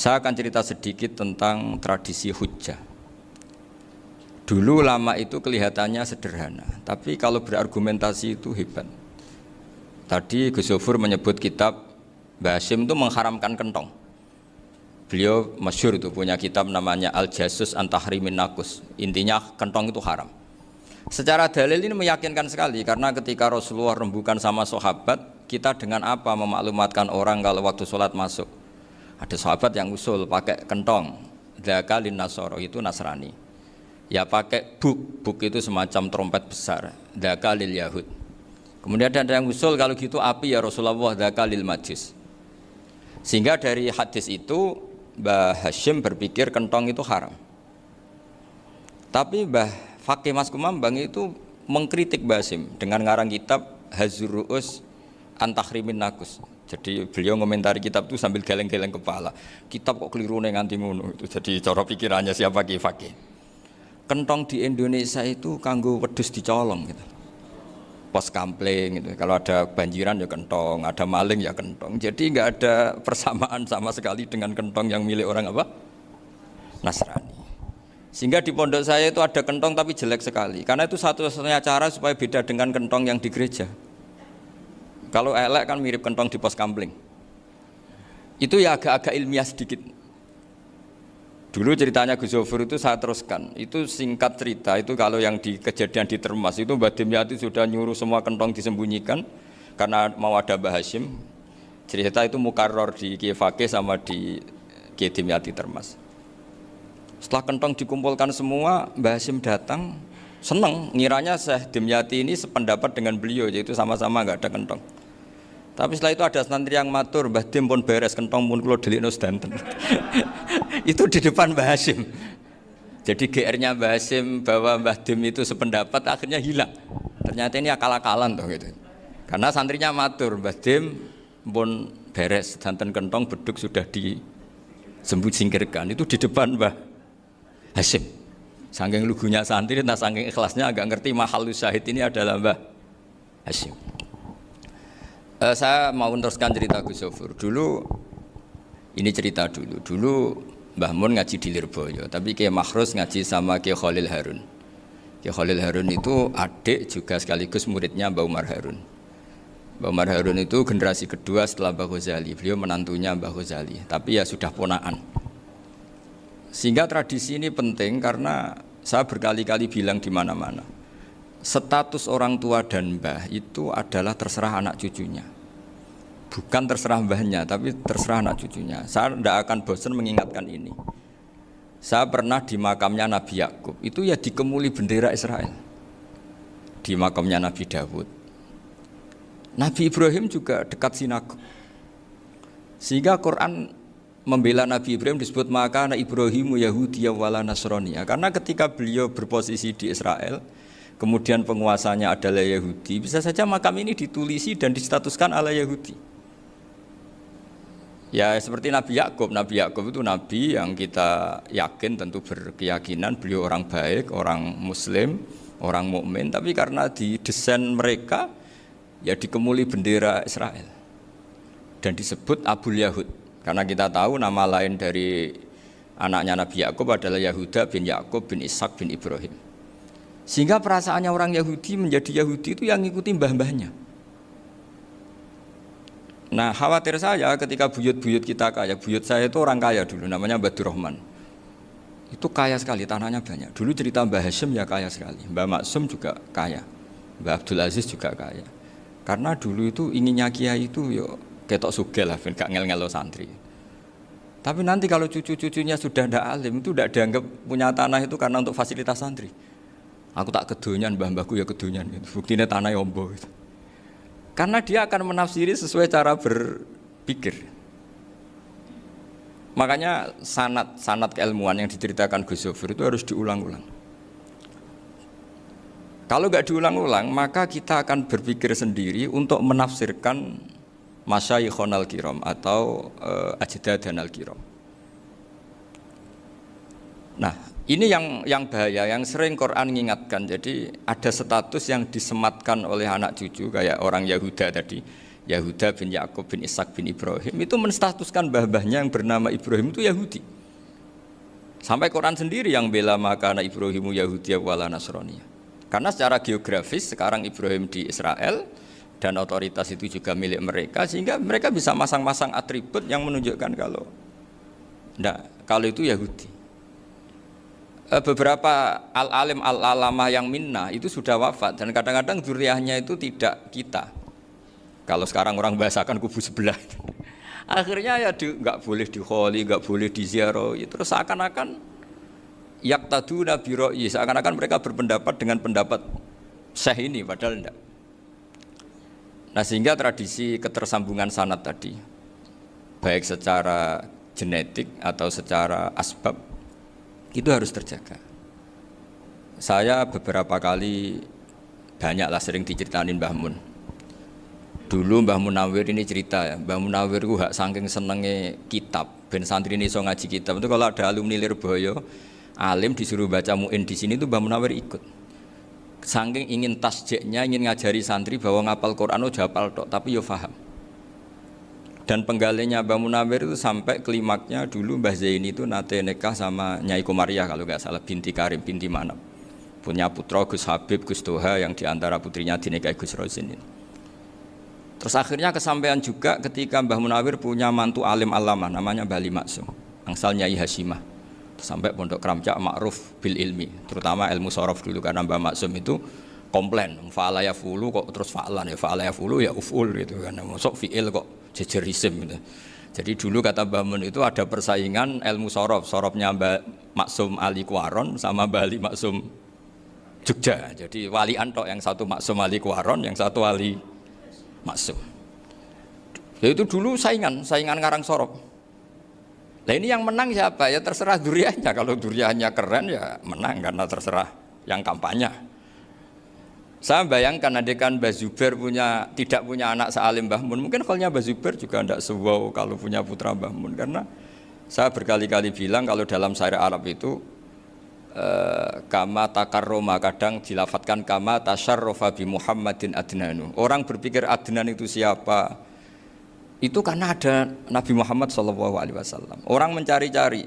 Saya akan cerita sedikit tentang tradisi hujjah. Dulu ulama itu kelihatannya sederhana, tapi kalau berargumentasi itu hebat. Tadi Gus Zofur menyebut kitab Mbah Hasyim itu mengharamkan kentong. Beliau masyhur itu punya kitab namanya Al-Jasus an Tahrimin Nakus. Intinya kentong itu haram. Secara dalil ini meyakinkan sekali karena ketika Rasulullah rembukan sama sahabat, kita dengan apa memaklumatkan orang kalau waktu sholat masuk? Ada sahabat yang usul pakai kentong, dzakalin nasoro itu Nasrani. Ya pakai buk itu semacam trompet besar, dzakalil Yahud. Kemudian ada yang usul kalau gitu api ya Rasulullah, dzakalil Majus. Sehingga dari hadis itu Mbah Hasyim berpikir kentong itu haram. Tapi Mbah Fakih Mas Kumambang itu mengkritik Mbah Hasyim dengan ngarang kitab Hazur Ru'us an Tahrimin Nakus. Jadi beliau ngomentari kitab itu sambil geleng-geleng kepala. Kitab kok keliru nganti ngono itu. Jadi cara pikirannya siapa Ki Fakih. Kentong di Indonesia itu kanggo wedhus dicolong gitu. Pos kampling gitu. Kalau ada banjiran ya kentong, ada maling ya kentong. Jadi enggak ada persamaan sama sekali dengan kentong yang milik orang apa? Nasrani. Sehingga di pondok saya itu ada kentong tapi jelek sekali. Karena itu satu-satunya cara supaya beda dengan kentong yang di gereja. Kalau elek kan mirip kentong di pos kampling. Itu ya agak-agak ilmiah sedikit. Dulu ceritanya Gus Zofur itu saya teruskan. Itu singkat cerita, itu kalau yang di kejadian di Termas itu Mbah Dimyati sudah nyuruh semua kentong disembunyikan karena mau ada Mbah Hasyim. Cerita itu mukarrar di Kiai Fakih sama di Kiai Dimyati Termas. Setelah kentong dikumpulkan semua, Mbah Hasyim datang, senang, ngiranya Syekh Dimyati ini sependapat dengan beliau, yaitu sama-sama enggak ada kentong. Tapi setelah itu ada santri yang matur, Mbah Dim pun beres kentong pun kula delikno sedanten. Itu di depan Mbah Hasyim. Jadi GR-nya Mbah Hasyim bahwa Mbah Dim itu sependapat akhirnya hilang. Ternyata ini akal-akalan toh gitu. Karena santrinya matur, Mbah Dim pun beres sedanten kentong beduk sudah disingkirkan. Itu di depan Mbah Hasyim. Saking lugunya santri, nah saking ikhlasnya agak ngerti mahalus syahid ini adalah Mbah Hasyim. Saya mau meneruskan cerita Gus Zofur. Dulu, ini cerita dulu. Dulu Mbah Mun ngaji di Lirboyo, tapi Kiai Makhrus ngaji sama Kiai Khalil Harun. Kiai Khalil Harun itu adik juga sekaligus muridnya Mbah Umar Harun. Mbah Umar Harun itu generasi kedua setelah Mbah Ghazali. Beliau menantunya Mbah Ghazali, tapi ya sudah ponaan. Sehingga tradisi ini penting karena saya berkali-kali bilang di mana-mana. Status orang tua dan mbah itu adalah terserah anak cucunya. Bukan terserah mbahnya, tapi terserah anak cucunya. Saya tidak akan bosan mengingatkan ini. Saya pernah di makamnya Nabi Yakub, itu ya dikemuli bendera Israel. Di makamnya Nabi Dawud. Nabi Ibrahim juga dekat sinagog. Sehingga Quran membela Nabi Ibrahim disebut maka anak Ibrahimu Yahudi wala Nasrani. Karena ketika beliau berposisi di Israel, kemudian penguasanya adalah Yahudi, bisa saja makam ini ditulisi dan distatuskan ala Yahudi. Ya seperti Nabi Yakub. Nabi Yakub itu nabi yang kita yakin tentu berkeyakinan beliau orang baik, orang muslim, orang mukmin, tapi karena di desain mereka ya dikemuli bendera Israel dan disebut Abul Yahud. Karena kita tahu nama lain dari anaknya Nabi Yakub adalah Yahuda bin Yakub bin Ishak bin Ibrahim. Sehingga perasaannya orang Yahudi menjadi Yahudi itu yang ngikuti mbah-mbahnya. Nah khawatir saya ketika buyut-buyut kita kaya, buyut saya itu orang kaya dulu, namanya Mbah Durrahman. Itu kaya sekali, tanahnya banyak. Dulu cerita Mbah Hasyim ya kaya sekali, Mbah Maksum juga kaya, Mbah Abdul Aziz juga kaya. Karena dulu itu inginnya kiai itu yo ketok sugih lah, gak ngel-ngelo santri. Tapi nanti kalau cucu-cucunya sudah ndak alim, itu tidak dianggap punya tanah itu karena untuk fasilitas santri. Aku tak kedonyan, mbah-mbahku ya kedonyan. Buktinya tanah yombo. Karena dia akan menafsiri sesuai cara berpikir. Makanya sanad keilmuan yang diceritakan Gus Zofur itu harus diulang-ulang. Kalau nggak diulang-ulang, maka kita akan berpikir sendiri untuk menafsirkan Masyayikhon al-Kiram atau Ajdadan al-Kiram. Nah, ini yang bahaya, yang sering Quran mengingatkan. Jadi ada status yang disematkan oleh anak cucu kayak orang Yahuda tadi. Yahuda bin Yakub bin Ishak bin Ibrahim itu menstatuskan mbah-mbahnya yang bernama Ibrahim itu Yahudi. Sampai Quran sendiri yang bela makana Ibrahimu Yahudi wala Nasrani. Karena secara geografis sekarang Ibrahim di Israel dan otoritas itu juga milik mereka, sehingga mereka bisa masang-masang atribut yang menunjukkan kalau itu Yahudi. Beberapa al-alim al-alamah yang minna itu sudah wafat dan kadang-kadang dzurriyyahnya itu tidak kita. Kalau sekarang orang bahasakan kubu sebelah. Akhirnya ya nggak boleh dikholi, nggak boleh diziarah. Terus seakan-akan yaktaduna bi ra'yi, seakan-akan mereka berpendapat dengan pendapat syekh ini, padahal enggak. Nah, sehingga tradisi ketersambungan sanad tadi, baik secara genetik atau secara asbab, itu harus terjaga. Saya beberapa kali banyaklah sering diceritain Mbah Mun. Dulu Mbah Munawir ini cerita ya, Mbah Munawir itu hak saking senenge kitab, ben santri ini iso ngaji kitab. Itu kalau ada alumni Lirboyo alim disuruh baca muin di sini itu Mbah Munawir ikut. Saking ingin tasjiknya, ingin ngajari santri bahwa ngapal Quran udah hafal tok, tapi yo paham. Dan penggalinya Mbah Munawir itu sampai klimaknya dulu Mbah Zaini itu nate nikah sama Nyai Komariah kalau nggak salah, binti Karim, binti Manap. Punya putra Gus Habib, Gus Toha yang diantara putrinya dinikahi Gus Rozin ini. Terus akhirnya kesampaian juga ketika Mbah Munawir punya mantu alim alama namanya Mbah Ali Maksum, angsal Nyai Hasyimah. Sampai pondok Kramcak makruf bil ilmi, terutama ilmu sorof dulu karena Mbah Maksum itu komplain, fa'ala ya fulu kok terus fa'lan ya fa'ala ya fulu ya uf'ul gitu kan, masuk fi'il kok jejer isim gitu. Jadi dulu kata Mbah Mun itu ada persaingan ilmu sorof, sorofnya Mbah Maksum Ali Kuaron sama Mbah Ali Maksum Jogja. Jadi walian tok, yang satu Maksum Ali Kuaron, yang satu Ali Maksum. Ya itu dulu saingan ngarang sorof. Nah ini yang menang siapa? Ya terserah dzurriyyahnya. Kalau dzurriyyahnya keren ya menang karena terserah yang kampanye. Saya bayangkan adekan Mbah Zubair tidak punya anak sealim Mbah Mun, mungkin kalau Mbah Zubair juga tidak sewow kalau punya putra Mbah Mun. Karena saya berkali-kali bilang kalau dalam syair Arab itu kama takarroma, kadang dilafatkan kama tasyarrafa bi Muhammadin adnanu. Orang berpikir Adnan itu siapa? Itu karena ada Nabi Muhammad SAW. Orang mencari-cari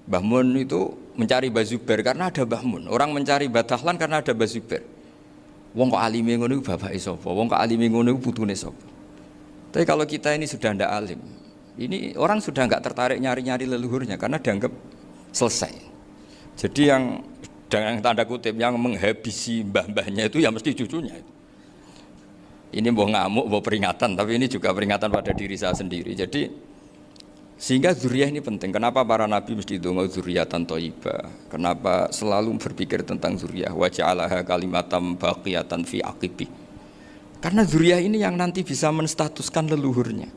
Mbah Mun itu mencari Mbah Zubair karena ada Mbah Mun. Orang mencari Mbah Dahlan karena ada Mbah Zubair. Wong kok alime ngono iku bapake sapa? Wong kok alime ngono iku putune sapa? Tapi kalau kita ini sudah ndak alim, ini orang sudah nggak tertarik nyari-nyari leluhurnya karena dianggap selesai. Jadi yang dengan tanda kutip yang menghabisi mbah-mbahnya itu ya mesti cucunya itu. Ini mau ngamuk, mau peringatan, tapi ini juga peringatan pada diri saya sendiri. Jadi sehingga dzurriyyah ini penting. Kenapa para nabi mesti donga dzurriyyatan thayyibah? Kenapa selalu berpikir tentang dzurriyyah? Wa ja'alaha kalimatam baqiyatan fi aqibi. Karena dzurriyyah ini yang nanti bisa menstatuskan leluhurnya.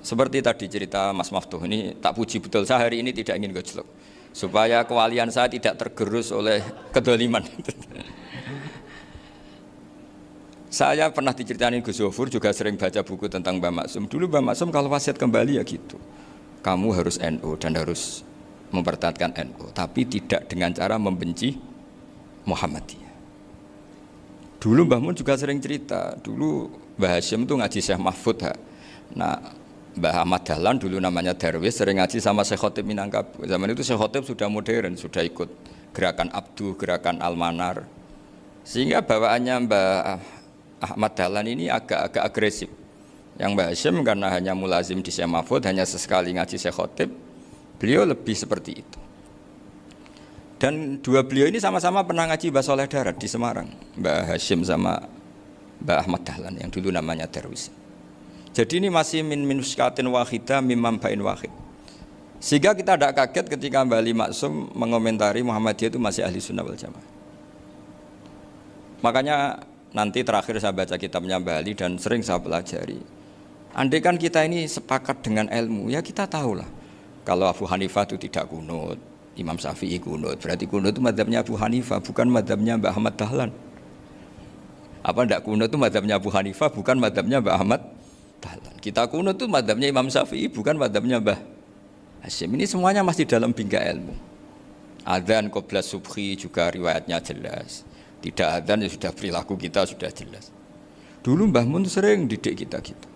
Seperti tadi cerita Mas Maftuh, ini tak puji betul, saya hari ini tidak ingin gojlok supaya kewalian saya tidak tergerus oleh kedoliman. Saya pernah diceritain Gus Zofur, juga sering baca buku tentang Mbah Maksum. Dulu Mbah Maksum kalau wasiat kembali ya gitu, kamu harus NU dan harus mempertahankan NU, tapi tidak dengan cara membenci Muhammadiyah. Dulu Mbah Mun juga sering cerita, dulu Mbah Hasyim itu ngaji Syekh Mahfud. Nah, Mbah Ahmad Dahlan dulu namanya Darwis sering ngaji sama Syekh Khotib Minangkabau. Zaman itu Syekh Khotib sudah modern, sudah ikut gerakan Abdu, gerakan Almanar. Sehingga bawaannya Mbah Ahmad Dahlan ini agak agresif. Yang Mbah Hasyim karena hanya mulazim di Syekh Mahfud, hanya sesekali ngaji Syekh Khotib, beliau lebih seperti itu. Dan dua beliau ini sama-sama pernah ngaji Mbah Soleh Darat di Semarang, Mbah Hasyim sama Mbah Ahmad Dahlan yang dulu namanya Darwis. Jadi ini masih min muskatin wahidah mimam bain wahid. Sehingga kita tidak kaget ketika Mbah Ali Maksum mengomentari Muhammadiyah itu masih ahli sunnah wal jamaah. Makanya nanti terakhir saya baca kitabnya Mbah Ali dan sering saya pelajari. Andai kan kita ini sepakat dengan ilmu, ya kita tahulah. Kalau Abu Hanifah itu tidak kunut, Imam Syafi'i kunut, berarti kunut itu mazhabnya Abu Hanifah, bukan mazhabnya Mbah Ahmad Dahlan. Apa tidak kunut itu mazhabnya Abu Hanifah, bukan mazhabnya Mbah Ahmad Dahlan. Kita kunut itu mazhabnya Imam Syafi'i, bukan mazhabnya Mbah Hasyim. Ini semuanya masih dalam bingkai ilmu. Adzan qabla subhi juga riwayatnya jelas. Tidak adzan ya sudah perilaku kita sudah jelas. Dulu Mbah Mun sering didik kita gitu.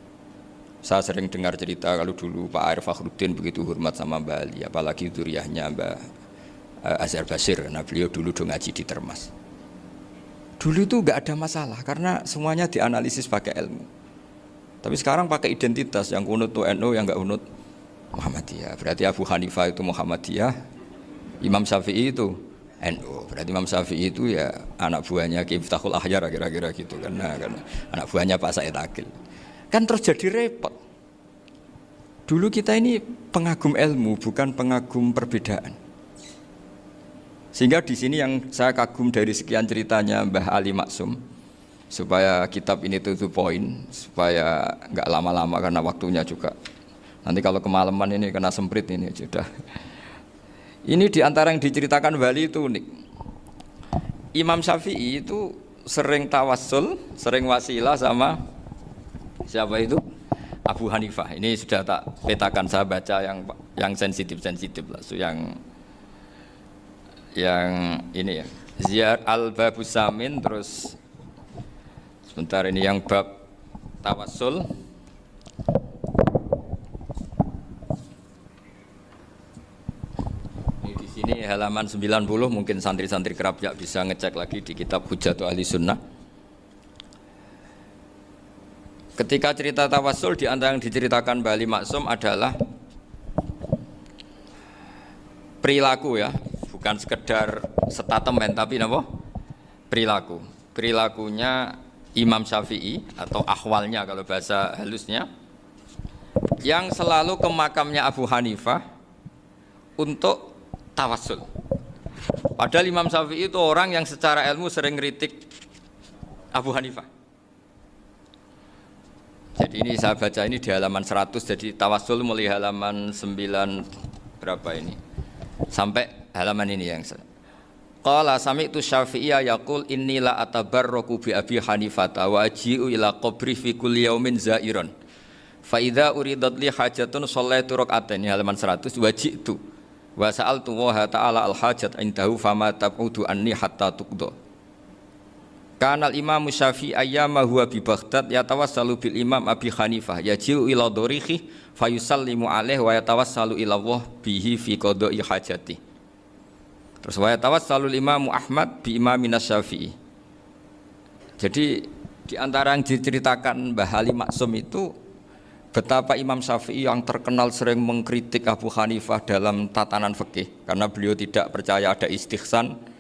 Saya sering dengar cerita kalau dulu Pak Arif Fakhruddin begitu hormat sama Mbah Ali, apalagi duriahnya Mbah Azhar Basir, karena beliau dulu do ngaji di Termas. Dulu itu nggak ada masalah karena semuanya dianalisis pakai ilmu. Tapi sekarang pakai identitas, yang kunut tuh NU, yang nggak kunut Muhammadiyah. Berarti Abu Hanifah itu Muhammadiyah, Imam Syafi'i itu NU. Berarti Imam Syafi'i itu ya anak buahnya Ki Miftahul Ahyar kira-kira gitu karena anak buahnya Pak Said Akil. Kan terus jadi repot. Dulu kita ini pengagum ilmu, bukan pengagum perbedaan. Sehingga di sini yang saya kagum dari sekian ceritanya Mbah Ali Maksum, supaya kitab ini to the point, supaya nggak lama-lama karena waktunya juga. Nanti kalau kemalaman ini kena semprit ini sudah. Ini diantara yang diceritakan Bali itu unik. Imam Syafi'i itu sering tawassul, sering wasilah sama siapa itu? Abu Hanifah. Ini sudah tak petakan, saya baca yang sensitif lah, so yang ini ya. Ziyar al-Babus Samin, terus sebentar ini yang bab tawassul. Ini di sini halaman 90, mungkin santri-santri kerap ya bisa ngecek lagi di kitab Hujatul Ahli Sunnah. Ketika cerita tawassul, di antara yang diceritakan Mbah Ali Maksum adalah perilaku ya, bukan sekedar statement tapi apa? Perilaku. Perilakunya Imam Syafi'i atau ahwalnya kalau bahasa halusnya, yang selalu ke makamnya Abu Hanifah untuk tawassul. Padahal Imam Syafi'i itu orang yang secara ilmu sering kritik Abu Hanifah. Jadi ini saya baca ini di halaman 100, jadi tawassul mulai halaman 9 berapa ini sampai halaman ini yang qala sami'tu Syafi'iyya yaqul inni la atabarraku bi Abi Hanifah wa aji'u ila qabri fi kulli yaumin zairan fa idza uridat li hajatun shallaitu rak'atain, halaman 100, waji'tu wa sa'altu wa ta'ala al hajat indahu fama tab'udu anni hatta tuqda. Kanal Imam Syafi'i ayyama huwa bi Baghdad yatawassalu bil Imam Abi Hanifah yaji'u ila dorihi fayusallimu alaihi wa yatawassalu ila Allah bihi fi qada'i hajati. Terus wa yatawassalu Imam Ahmad bi Imamina Syafi'i. Jadi di antara yang diceritakan Mbah Ali Maksum itu betapa Imam Syafi'i yang terkenal sering mengkritik Abu Hanifah dalam tatanan fikih karena beliau tidak percaya ada istihsan.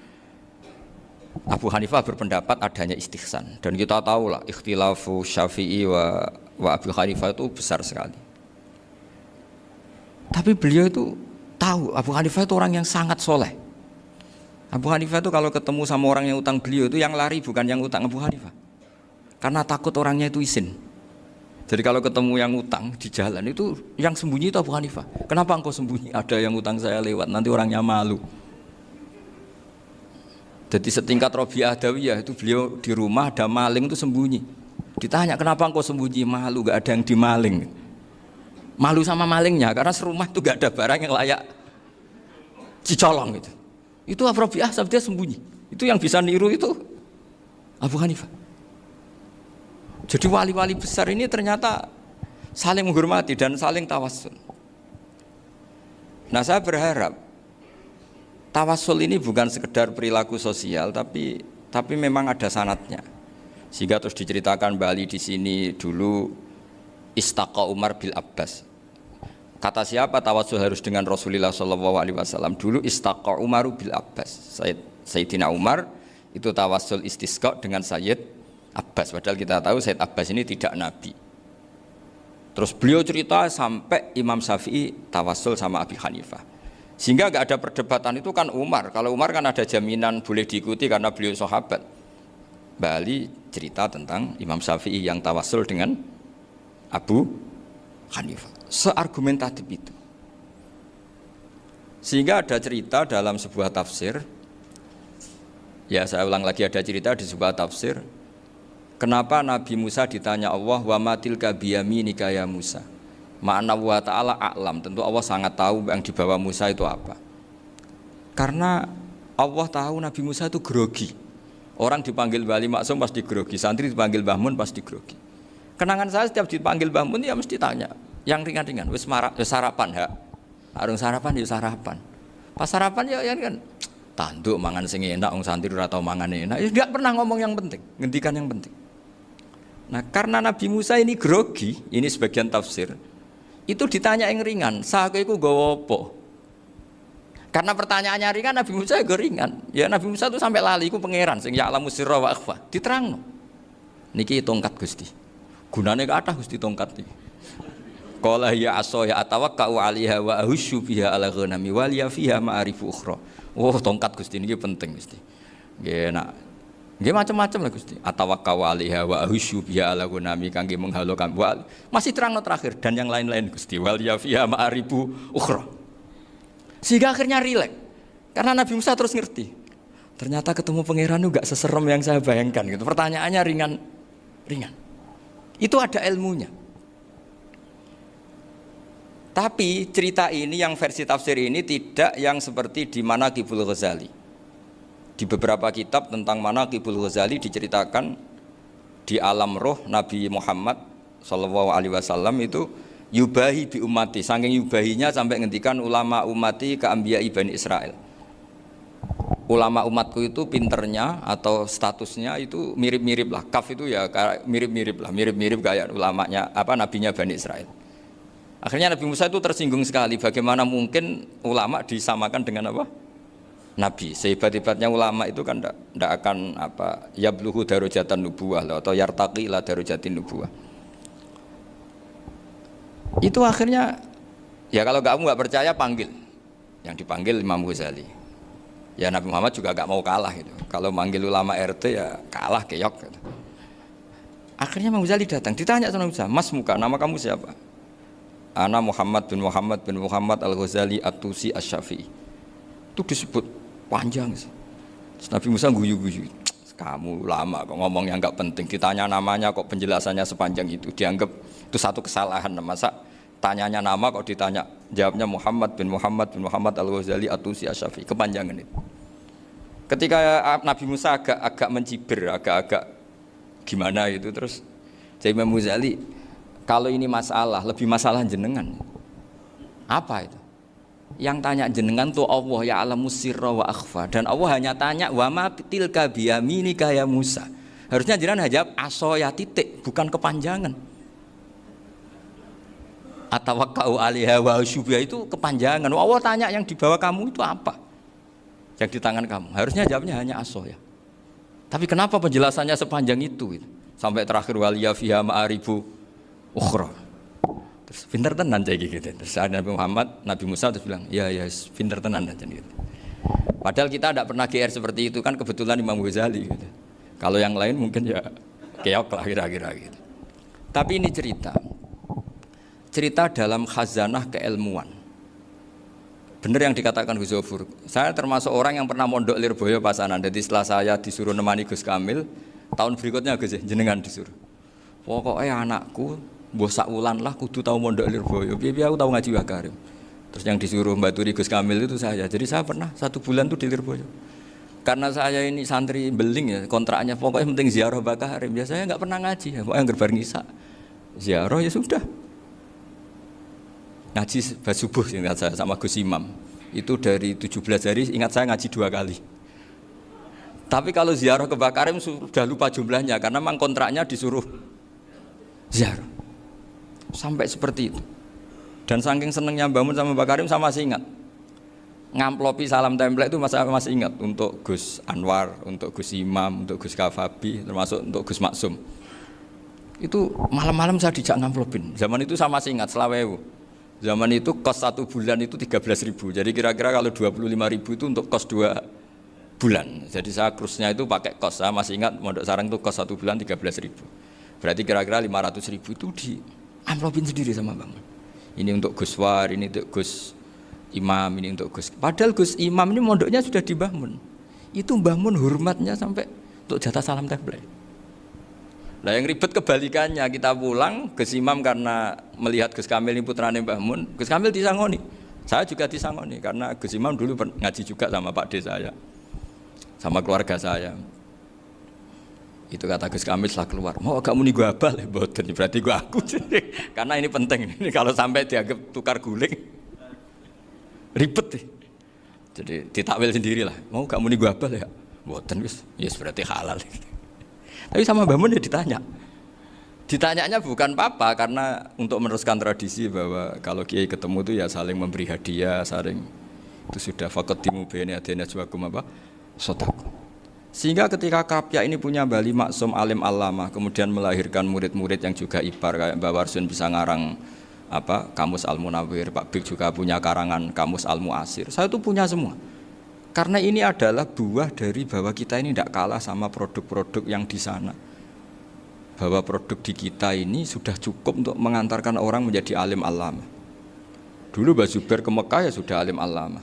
Abu Hanifah berpendapat adanya istihsan, dan kita tahu lah ikhtilafu Syafi'i wa Abu Hanifah itu besar sekali. Tapi beliau itu tahu Abu Hanifah itu orang yang sangat soleh. Abu Hanifah itu kalau ketemu sama orang yang utang beliau itu yang lari bukan yang utang Abu Hanifah, karena takut orangnya itu izin. Jadi kalau ketemu yang utang di jalan itu yang sembunyi itu Abu Hanifah. Kenapa engkau sembunyi? Ada yang utang saya lewat, nanti orangnya malu. Jadi setingkat Robi'ah Adawiyah itu beliau di rumah ada maling itu sembunyi. Ditanya kenapa engkau sembunyi? Malu, gak ada yang dimaling. Malu sama malingnya karena serumah itu gak ada barang yang layak dicolong gitu. Itu Robi'ah dia sembunyi. Itu yang bisa niru itu Abu Hanifah. Jadi wali-wali besar ini ternyata saling menghormati dan saling tawassul. Nah saya berharap tawassul ini bukan sekedar perilaku sosial, tapi memang ada sanadnya. Sehingga terus diceritakan Bali di sini dulu istaqa Umar bil Abbas. Kata siapa tawassul harus dengan Rasulullah SAW? Dulu istaqa Umar bil Abbas. Sayyidina Umar itu tawassul istisqa dengan Sayyid Abbas. Padahal kita tahu Sayyid Abbas ini tidak nabi. Terus beliau cerita sampai Imam Syafi'i tawassul sama Abi Hanifah. Sehingga nggak ada perdebatan itu kan Umar. Kalau Umar kan ada jaminan boleh diikuti karena beliau sahabat. Bali cerita tentang Imam Syafi'i yang tawassul dengan Abu Hanifah. Seargumentatif itu. Sehingga ada cerita dalam sebuah tafsir. Ya saya ulang lagi, ada cerita di sebuah tafsir. Kenapa Nabi Musa ditanya Allah wa matilka biyaminika ya Musa? Ma'ana wa ta'ala a'lam, tentu Allah sangat tahu yang di bawah Musa itu apa. Karena Allah tahu Nabi Musa itu grogi. Orang dipanggil Wali Maksum pasti grogi, santri dipanggil Mbah Mun pasti grogi. Kenangan saya setiap dipanggil Mbah Mun ya mesti tanya, yang ringan-ringan, wis sarapan ha. Arung sarapan ya sarapan. Pas sarapan ya kan tanduk mangan sing enak, wong santri ora tau mangan enak. Ya enggak pernah ngomong yang penting, ngendikan yang penting. Nah, karena Nabi Musa ini grogi, ini sebagian tafsir. Itu ditanya yang ringan, sahaja iku nggawa apa? Karena pertanyaannya ringan, Nabi Musa juga ringan. Ya Nabi Musa itu sampai lali, itu pangeran sing ya'lamu sirra wa akhfa. Diterangno. Niki tongkat Gusti. Gunane kathah Gusti tongkat iki. Qala ya asaya atawakkau 'alaiha wa ahusyu biha 'ala ghanami wal ya fiha ma'arifu ukhra. Oh, tongkat Gusti niki penting mesti. Nggih nak. Nggih macam-macam lah Gusti. Atawakkau 'alaiha wa ahusyu biha 'ala ghanami kangge menghalokan. Masih terangno terakhir dan yang lain-lain Gusti. Wal ya fiha ma'arifu ukhra. Sehingga akhirnya rileks. Karena Nabi Musa terus ngerti. Ternyata ketemu pangeran itu gak seserem yang saya bayangkan gitu. Pertanyaannya ringan. Itu ada ilmunya. Tapi cerita ini yang versi tafsir ini tidak yang seperti di Manaqibul Ghazali. Di beberapa kitab tentang Manaqibul Ghazali diceritakan di alam roh Nabi Muhammad SAW itu yubahi bi ummati, saking yubahinya sampai ngendikan ulama ummati ke anbiya Bani Israel. Ulama umatku itu pinternya atau statusnya itu mirip-mirip lah. Kaf itu ya mirip-mirip lah, mirip-mirip kayak ulamanya nabinya Bani Israel. Akhirnya Nabi Musa itu tersinggung sekali, bagaimana mungkin ulama disamakan dengan apa? Nabi. Sehebat-hebatnya ulama itu kan tidak akan yabluhu darajatan nubuwah atau yartaqi ila darajatin nubuwah. Itu akhirnya ya kalau kamu nggak percaya panggil, yang dipanggil Imam Ghazali. Ya Nabi Muhammad juga nggak mau kalah gitu. Kalau manggil ulama RT ya kalah keok. Gitu. Akhirnya Imam Ghazali datang, ditanya sama Musa, Mas muka, nama kamu siapa? Ana Muhammad bin Muhammad Al-Ghazali At-Tusi Asy-Syafi'i. Itu disebut panjang. Terus Nabi Musa guyu-guyu. Kamu ulama kok ngomong yang nggak penting, ditanya namanya kok penjelasannya sepanjang itu, dianggap itu satu kesalahan. Masa tanyanya nama kok ditanya jawabnya Muhammad bin Muhammad Al-Ghazali At-Tusi Asy-Syafi'i, kepanjangan itu. Ketika Nabi Musa agak mencibir, agak gimana itu, terus jadi Imam Ghazali, kalau ini masalah, lebih masalah jenengan. Apa itu? Yang tanya jenengan tuh Allah ya alamu sirra wa akhfa, dan Allah hanya tanya wa ma tilka biyaminika ya Musa. Harusnya jenengan jawab asoya titik, bukan kepanjangan. Atawakkau 'alaiha wa syubha itu kepanjangan. Allah tanya yang di bawah kamu itu apa? Yang di tangan kamu. Harusnya jawabnya hanya asoya. Tapi kenapa penjelasannya sepanjang itu? Sampai terakhir waliya fiha ma'aribu ukhra. Terus pinter tenan kayak gitu. Terus Nabi Musa terus bilang, ya pinter tenan aja gitu. Padahal kita tidak pernah GR seperti itu, kan kebetulan Imam Ghazali gitu. Kalau yang lain mungkin ya keok lah kira-kira gitu. Tapi ini cerita dalam khazanah keilmuan. Benar yang dikatakan Gus Zofur. Saya termasuk orang yang pernah mondok Lirboyo Pasanan. Jadi setelah saya disuruh nemani Gus Kamil, tahun berikutnya Gus jenengan disuruh. Pokoknya anakku mbah sak wulan lah kudu tahu mondok Lirboyo. Piye aku tahu ngaji Wakarim. Terus yang disuruh mbaturi Gus Kamil itu saya. Jadi saya pernah 1 bulan tuh di Lirboyo. Karena saya ini santri beling ya, kontraknya pokoknya penting ziarah Bakarim. Biasanya nggak pernah ngaji ya, pokoknya gerbar ngisa. Ziarah ya sudah. Ngaji subuh ingat saya sama Gus Imam. Itu dari 17 hari ingat saya ngaji 2 kali. Tapi kalau ziarah ke Bakarim sudah lupa jumlahnya karena memang kontraknya disuruh ziarah. Sampai seperti itu. Dan saking senengnya bangun sama Mbak Karim saya masih ingat. Ngamplopi salam template itu masih ingat untuk Gus Anwar, untuk Gus Imam, untuk Gus Kafabi, termasuk untuk Gus Maksum. Itu malam-malam saya dijak ngamplopin. Zaman itu saya masih ingat selawewu. Zaman itu kos 1 bulan itu 13.000. Jadi kira-kira kalau 25.000 itu untuk kos 2 bulan. Jadi saya krusnya itu pakai kos. Saya masih ingat Mondok Sarang itu kos 1 bulan 13.000. Berarti kira-kira 500.000 itu di amplopin sendiri sama Bang. Ini untuk Gus War, ini untuk Gus Imam, ini untuk Gus. Padahal Gus Imam ini mondoknya sudah di Mbah Mun. Itu Mbah Mun hormatnya sampai untuk jatah salam template. Nah yang ribet kebalikannya, kita pulang Gus Imam karena melihat Gus Kamil ini putrane Mbah Mun, Gus Kamil disangoni. Saya juga disangoni karena Gus Imam dulu ngaji juga sama Pak D saya, sama keluarga saya. Itu kata Gus Kamil setelah keluar, mau agak muni gua abal, boten berarti gua aku. Karena ini penting. Ini kalau sampai dianggap tukar guling, ribet. Jadi ditakwil sendiri lah. Mau gak muni gua abal ya, boten wis, yes berarti halal. Tapi sama Mbah Mun ya ditanya. Ditanyanya bukan apa karena untuk meneruskan tradisi bahwa kalau kiai ketemu itu ya saling memberi hadiah, saling itu sudah faqaddimu baina adina juwakum apa? Sedekah. Sehingga ketika Krapyak ini punya Bali Maksum alim allamah, kemudian melahirkan murid-murid yang juga ibar kayak Mbak Warsun bisa ngarang apa Kamus Al-Munawwir, Pak Bik juga punya karangan Kamus Al-Mu'asir. Saya itu punya semua. Karena ini adalah buah dari bahwa kita ini tidak kalah sama produk-produk yang di sana. Bahwa produk di kita ini sudah cukup untuk mengantarkan orang menjadi alim allamah. Dulu Mbak Zubair ke Mekah ya sudah alim allamah.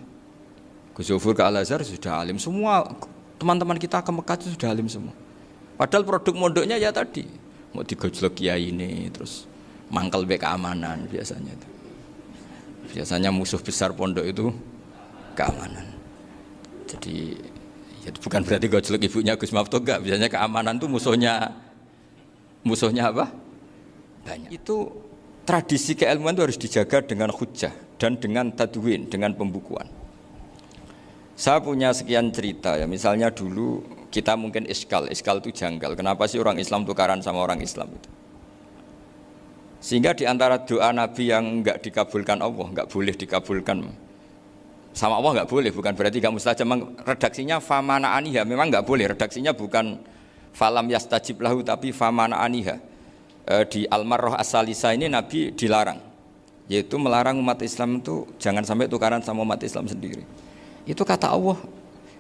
Gus Zufur ke Al-Azhar sudah alim semua. Teman-teman kita ke Mekah itu sudah alim semua. Padahal produk mondoknya ya tadi mau digojlok kiai ini, terus mangkel be keamanan biasanya itu. Biasanya musuh besar pondok itu keamanan. Jadi ya bukan berarti gojlok ibunya Gus Maftuh enggak. Biasanya keamanan itu musuhnya apa? Banyak. Itu tradisi keilmuan itu harus dijaga dengan hujjah dan dengan tadwin, dengan pembukuan. Saya punya sekian cerita ya, misalnya dulu kita mungkin iskal itu janggal. Kenapa sih orang Islam tukaran sama orang Islam itu? Sehingga di antara doa Nabi yang enggak dikabulkan Allah, enggak boleh dikabulkan sama Allah enggak boleh, bukan berarti enggak mustajab. Redaksinya famana aniha, memang enggak boleh. Redaksinya bukan falam yastajib lahu tapi famana aniha. Di Al-Marrah As-Salisa ini Nabi dilarang, yaitu melarang umat Islam itu jangan sampai tukaran sama umat Islam sendiri. Itu kata Allah,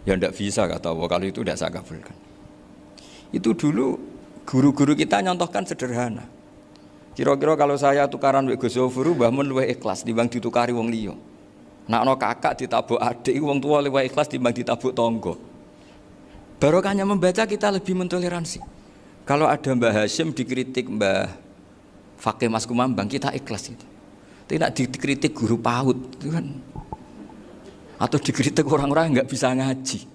ya tidak bisa kata Allah, kalau itu tidak saya kabulkan. Itu dulu guru-guru kita nyontohkan sederhana. Kira-kira kalau saya tukaran wek Gus Zofuru, Mbah Mun luwih ikhlas timbang ditukari wong liya. Nek ana kakak ditabuk adik, wong tua luwih ikhlas timbang ditabuk tangga. Barokahnya membaca kita lebih mentoleransi. Kalau ada Mbah Hasyim dikritik Mbah Fakih Mas Kumambang, kita ikhlas itu. Tidak dikritik guru PAUD, itu kan. Atau dikritik orang-orang yang nggak bisa ngaji.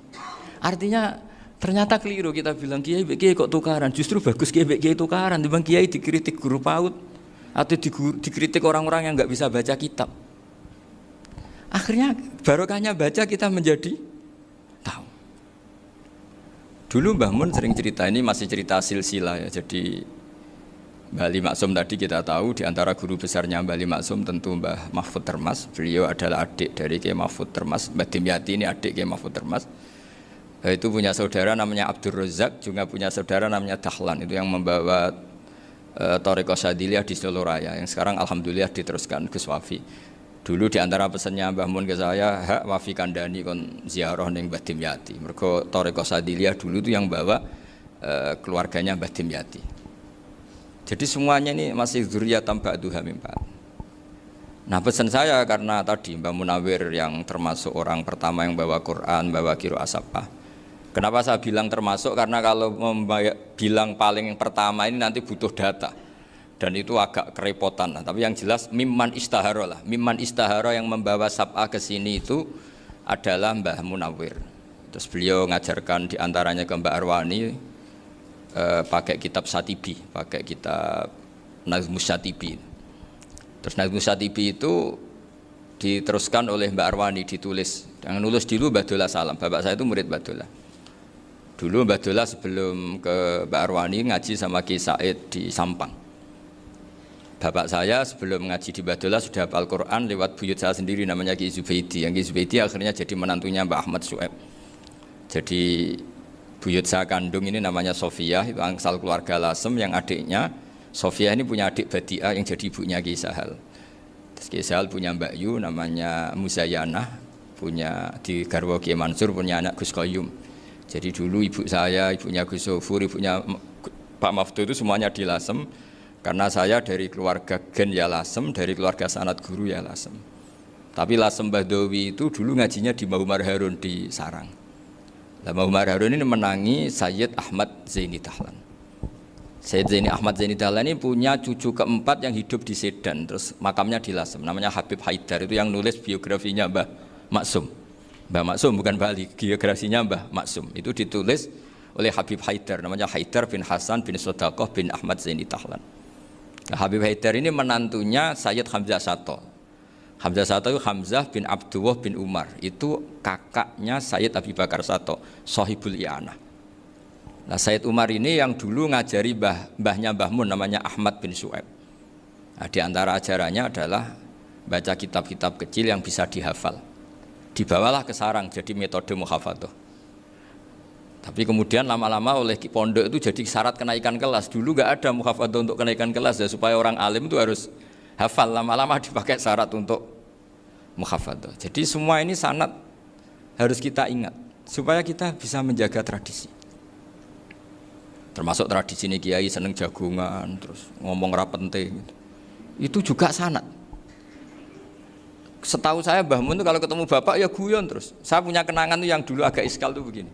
Artinya ternyata keliru kita bilang kiai kok tukaran. Justru bagus kiai tukaran. Timbang kiai dikritik guru PAUD atau dikritik orang-orang yang nggak bisa baca kitab. Akhirnya barokahnya baca kita menjadi tahu. Dulu Mbah Mun sering cerita, ini masih cerita silsilah ya. Jadi Bali Maksum tadi kita tahu di antara guru besarnya Bali Maksum tentu Mbah Mahfud Termas. Beliau adalah adik dari Kiai Mahfud Termas. Mbah Dimyati ini adik Kiai Mahfud Termas. Itu punya saudara namanya Abdur Razak, juga punya saudara namanya Dahlan. Itu yang membawa Thariqah Syadiliyah di Solo Raya yang sekarang alhamdulillah diteruskan Gus Wafi. Dulu di antara pesannya Mbah Mun ke saya, hak Wafi kandani kon ziarah ning Mbah Dimyati. Mergo Thariqah Syadiliyah dulu itu yang bawa keluarganya Mbah Dimyati. Jadi semuanya ini masih dzurriyyatan ba'duha min ba'd. Nah pesan saya karena tadi Mbah Munawwir yang termasuk orang pertama yang bawa Quran, bawa qiraah Sabah. Kenapa saya bilang termasuk? Karena kalau bilang paling pertama ini nanti butuh data. Dan itu agak kerepotan. Nah, tapi yang jelas mimman istahara lah. Mimman istahara yang membawa Sabah ke sini itu adalah Mbah Munawwir. Terus beliau ngajarkan diantaranya ke Mbak Arwani, pakai kitab Satibi, pakai kitab Nazmus Satibi. Terus Nazmus Satibi itu diteruskan oleh Mbak Arwani, ditulis. Yang nulis dulu Mbak Dola Salam. Bapak saya itu murid Mbak Dola. Dulu Mbak Dola sebelum ke Mbak Arwani ngaji sama Ki Said di Sampang. Bapak saya sebelum ngaji di Mbak Dola sudah hafal Quran lewat buyut saya sendiri namanya Ki Zubaidi. Yang Ki Zubaidi akhirnya jadi menantunya Mbak Ahmad Su'eb. Jadi buyut saya kandung ini namanya Sofia, itu asal keluarga Lasem, yang adiknya Sofia ini punya adik Badiah yang jadi ibunya Ki Sahal. Terus Ki Sahal punya Mbak Yu namanya Muzayanah, punya di garwa Ki Mansur punya anak Gus Qayyum. Jadi dulu ibu saya, ibunya Gus Sofur, ibunya Pak Maftuh itu semuanya di Lasem. Karena saya dari keluarga Gen ya Lasem, dari keluarga sanad guru ya Lasem. Tapi Lasem Bahdawi itu dulu ngajinya di Mbah Umar Harun di Sarang. Mbah Umar Harun ini menangi Sayyid Ahmad Zaini Dahlan. Sayyid Zaini Ahmad Zaini Dahlan ini punya cucu keempat yang hidup di Sedan, terus makamnya di Lasem, namanya Habib Haidar, itu yang nulis biografinya Mbah Maksum. Mbah Maksum bukan Bali, biografinya Mbah Maksum. Itu ditulis oleh Habib Haidar, namanya Haidar bin Hasan bin Sodaqoh bin Ahmad Zaini Tahlan. Nah, Habib Haidar ini menantunya Sayyid Hamzah Sato. Hamzah Sato itu Hamzah bin Abdullah bin Umar, itu kakaknya Sayyid Abi Bakar Sato, Sohibul I'anah. Nah, Sayyid Umar ini yang dulu ngajari mbahnya Mbah Mun namanya Ahmad bin Su'aib. Nah, di antara ajarannya adalah baca kitab-kitab kecil yang bisa dihafal. Dibawalah ke sarang jadi metode muhafadzah. Tapi kemudian lama-lama oleh pondok itu jadi syarat kenaikan kelas. Dulu nggak ada muhafadzah untuk kenaikan kelas ya, supaya orang alim itu harus hafal. Lama-lama dipakai syarat untuk muhafadzah. Jadi semua ini sanad harus kita ingat supaya kita bisa menjaga tradisi. Termasuk tradisi ini kiai seneng jagungan, terus ngomong ra penting gitu. Itu juga sanad. Setahu saya Mbah Mun itu kalau ketemu bapak ya guyon terus. Saya punya kenangan tuh yang dulu agak iskal tuh begini.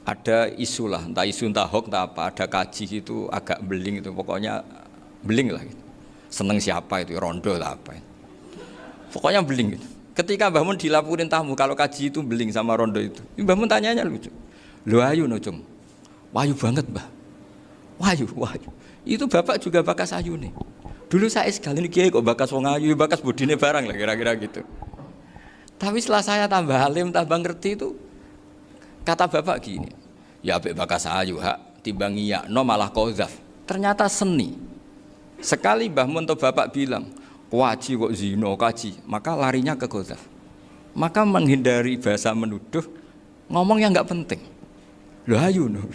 Ada isu lah, entah isu entah hoax entah apa, ada kaji itu agak beling itu, pokoknya beling lah gitu. Seneng siapa itu, rondo lah apa itu. Pokoknya beling gitu. Ketika Mbah Mun dilaporin tamu kalau kaji itu beling sama rondo itu, Mbah Mun tanyanya lucu. Lho ayu no cung. Wahyu banget Mbah. Wahyu. Itu bapak juga bakas ayu nih. Dulu saya sekali ini kiai kok bakas wong ayu, bakas budine barang lah kira-kira gitu. Tapi setelah saya tambah alim, tambah ngerti itu, kata bapak gini, ya apik bakas ayu hak timbang iyakno malah qadzaf. Ternyata seni. Sekali Mbah Mun atau bapak bilang, "Kaji kok zina, kaji." Maka larinya ke qadzaf. Maka menghindari bahasa menuduh, ngomong yang enggak penting. Lho ayu no.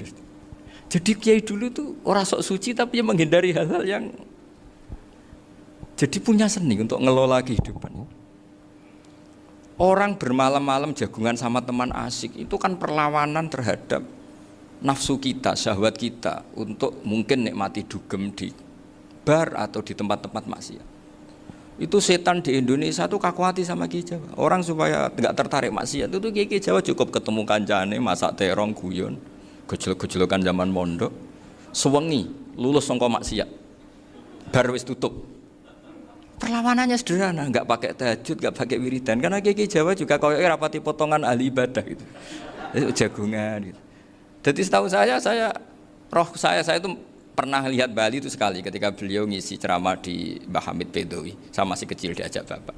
Jadi kiai dulu tuh orang sok suci tapi yang menghindari hal-hal yang jadi punya seni untuk ngelola kehidupan. Orang bermalam-malam jagungan sama teman asik itu kan perlawanan terhadap nafsu kita, syahwat kita untuk mungkin nikmati dugem di bar atau di tempat-tempat maksiat. Itu setan di Indonesia tuh kakuati sama Kiai Jawa. Orang supaya nggak tertarik maksiat itu Kiai Jawa cukup ketemu kancane masak terong guyon, gejolok-gejolokan zaman mondok, sewengi lulus sangka maksiat. Bar wis tutup. Perlawanannya sederhana, nggak pakai tahajud, nggak pakai wiridan, karena Kiai Jawa juga koyoke rapati potongan ahli ibadah gitu, jagungan gitu. Jadi setahu saya itu pernah lihat Bali itu sekali ketika beliau ngisi ceramah di Mbah Hamid Bedowi, saya masih kecil diajak bapak.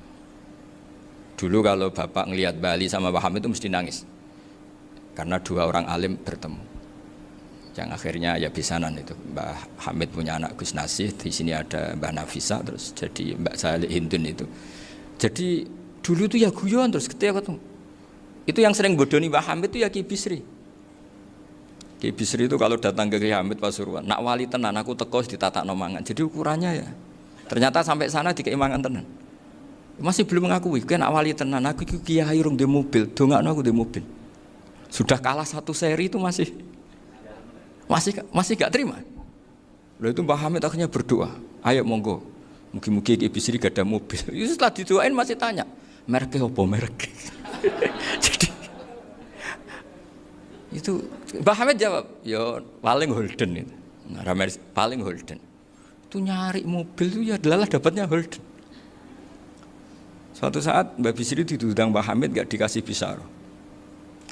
Dulu kalau bapak ngelihat Bali sama Mbah Hamid itu mesti nangis, karena dua orang alim bertemu. Yang akhirnya ya bisanan itu. Mbah Hamid punya anak Gus Nasih, di sini ada Mbah Nafisa, terus jadi Mbak Salih Hindun itu. Jadi dulu itu ya guyon terus ketika ketemu. Itu yang sering bodoni Mbah Hamid itu ya Ki Bisri. Ki Bisri itu kalau datang ke Ki Hamid Pasuruan, nak wali tenan aku teko ditatakno mangan. Jadi ukurannya ya. Ternyata sampai sana dikeimangan tenan. Masih belum mengakui, kan nak wali tenan aku kiai rung di mobil, dongakno aku di mobil. Sudah kalah satu seri itu masih gak terima. Lalu itu Mbah Hamid akhirnya berdoa, ayo monggo, mungkin Ki Bisri gak ada mobil. Itu setelah didoain masih tanya, mereknya apa merek? Jadi itu Mbah Hamid jawab, ya paling Holden itu, paling Holden. Itu nyari mobil itu ya adalah dapatnya Holden. Suatu saat Mbah Bisri diundang Mbah Hamid gak dikasih bisaro,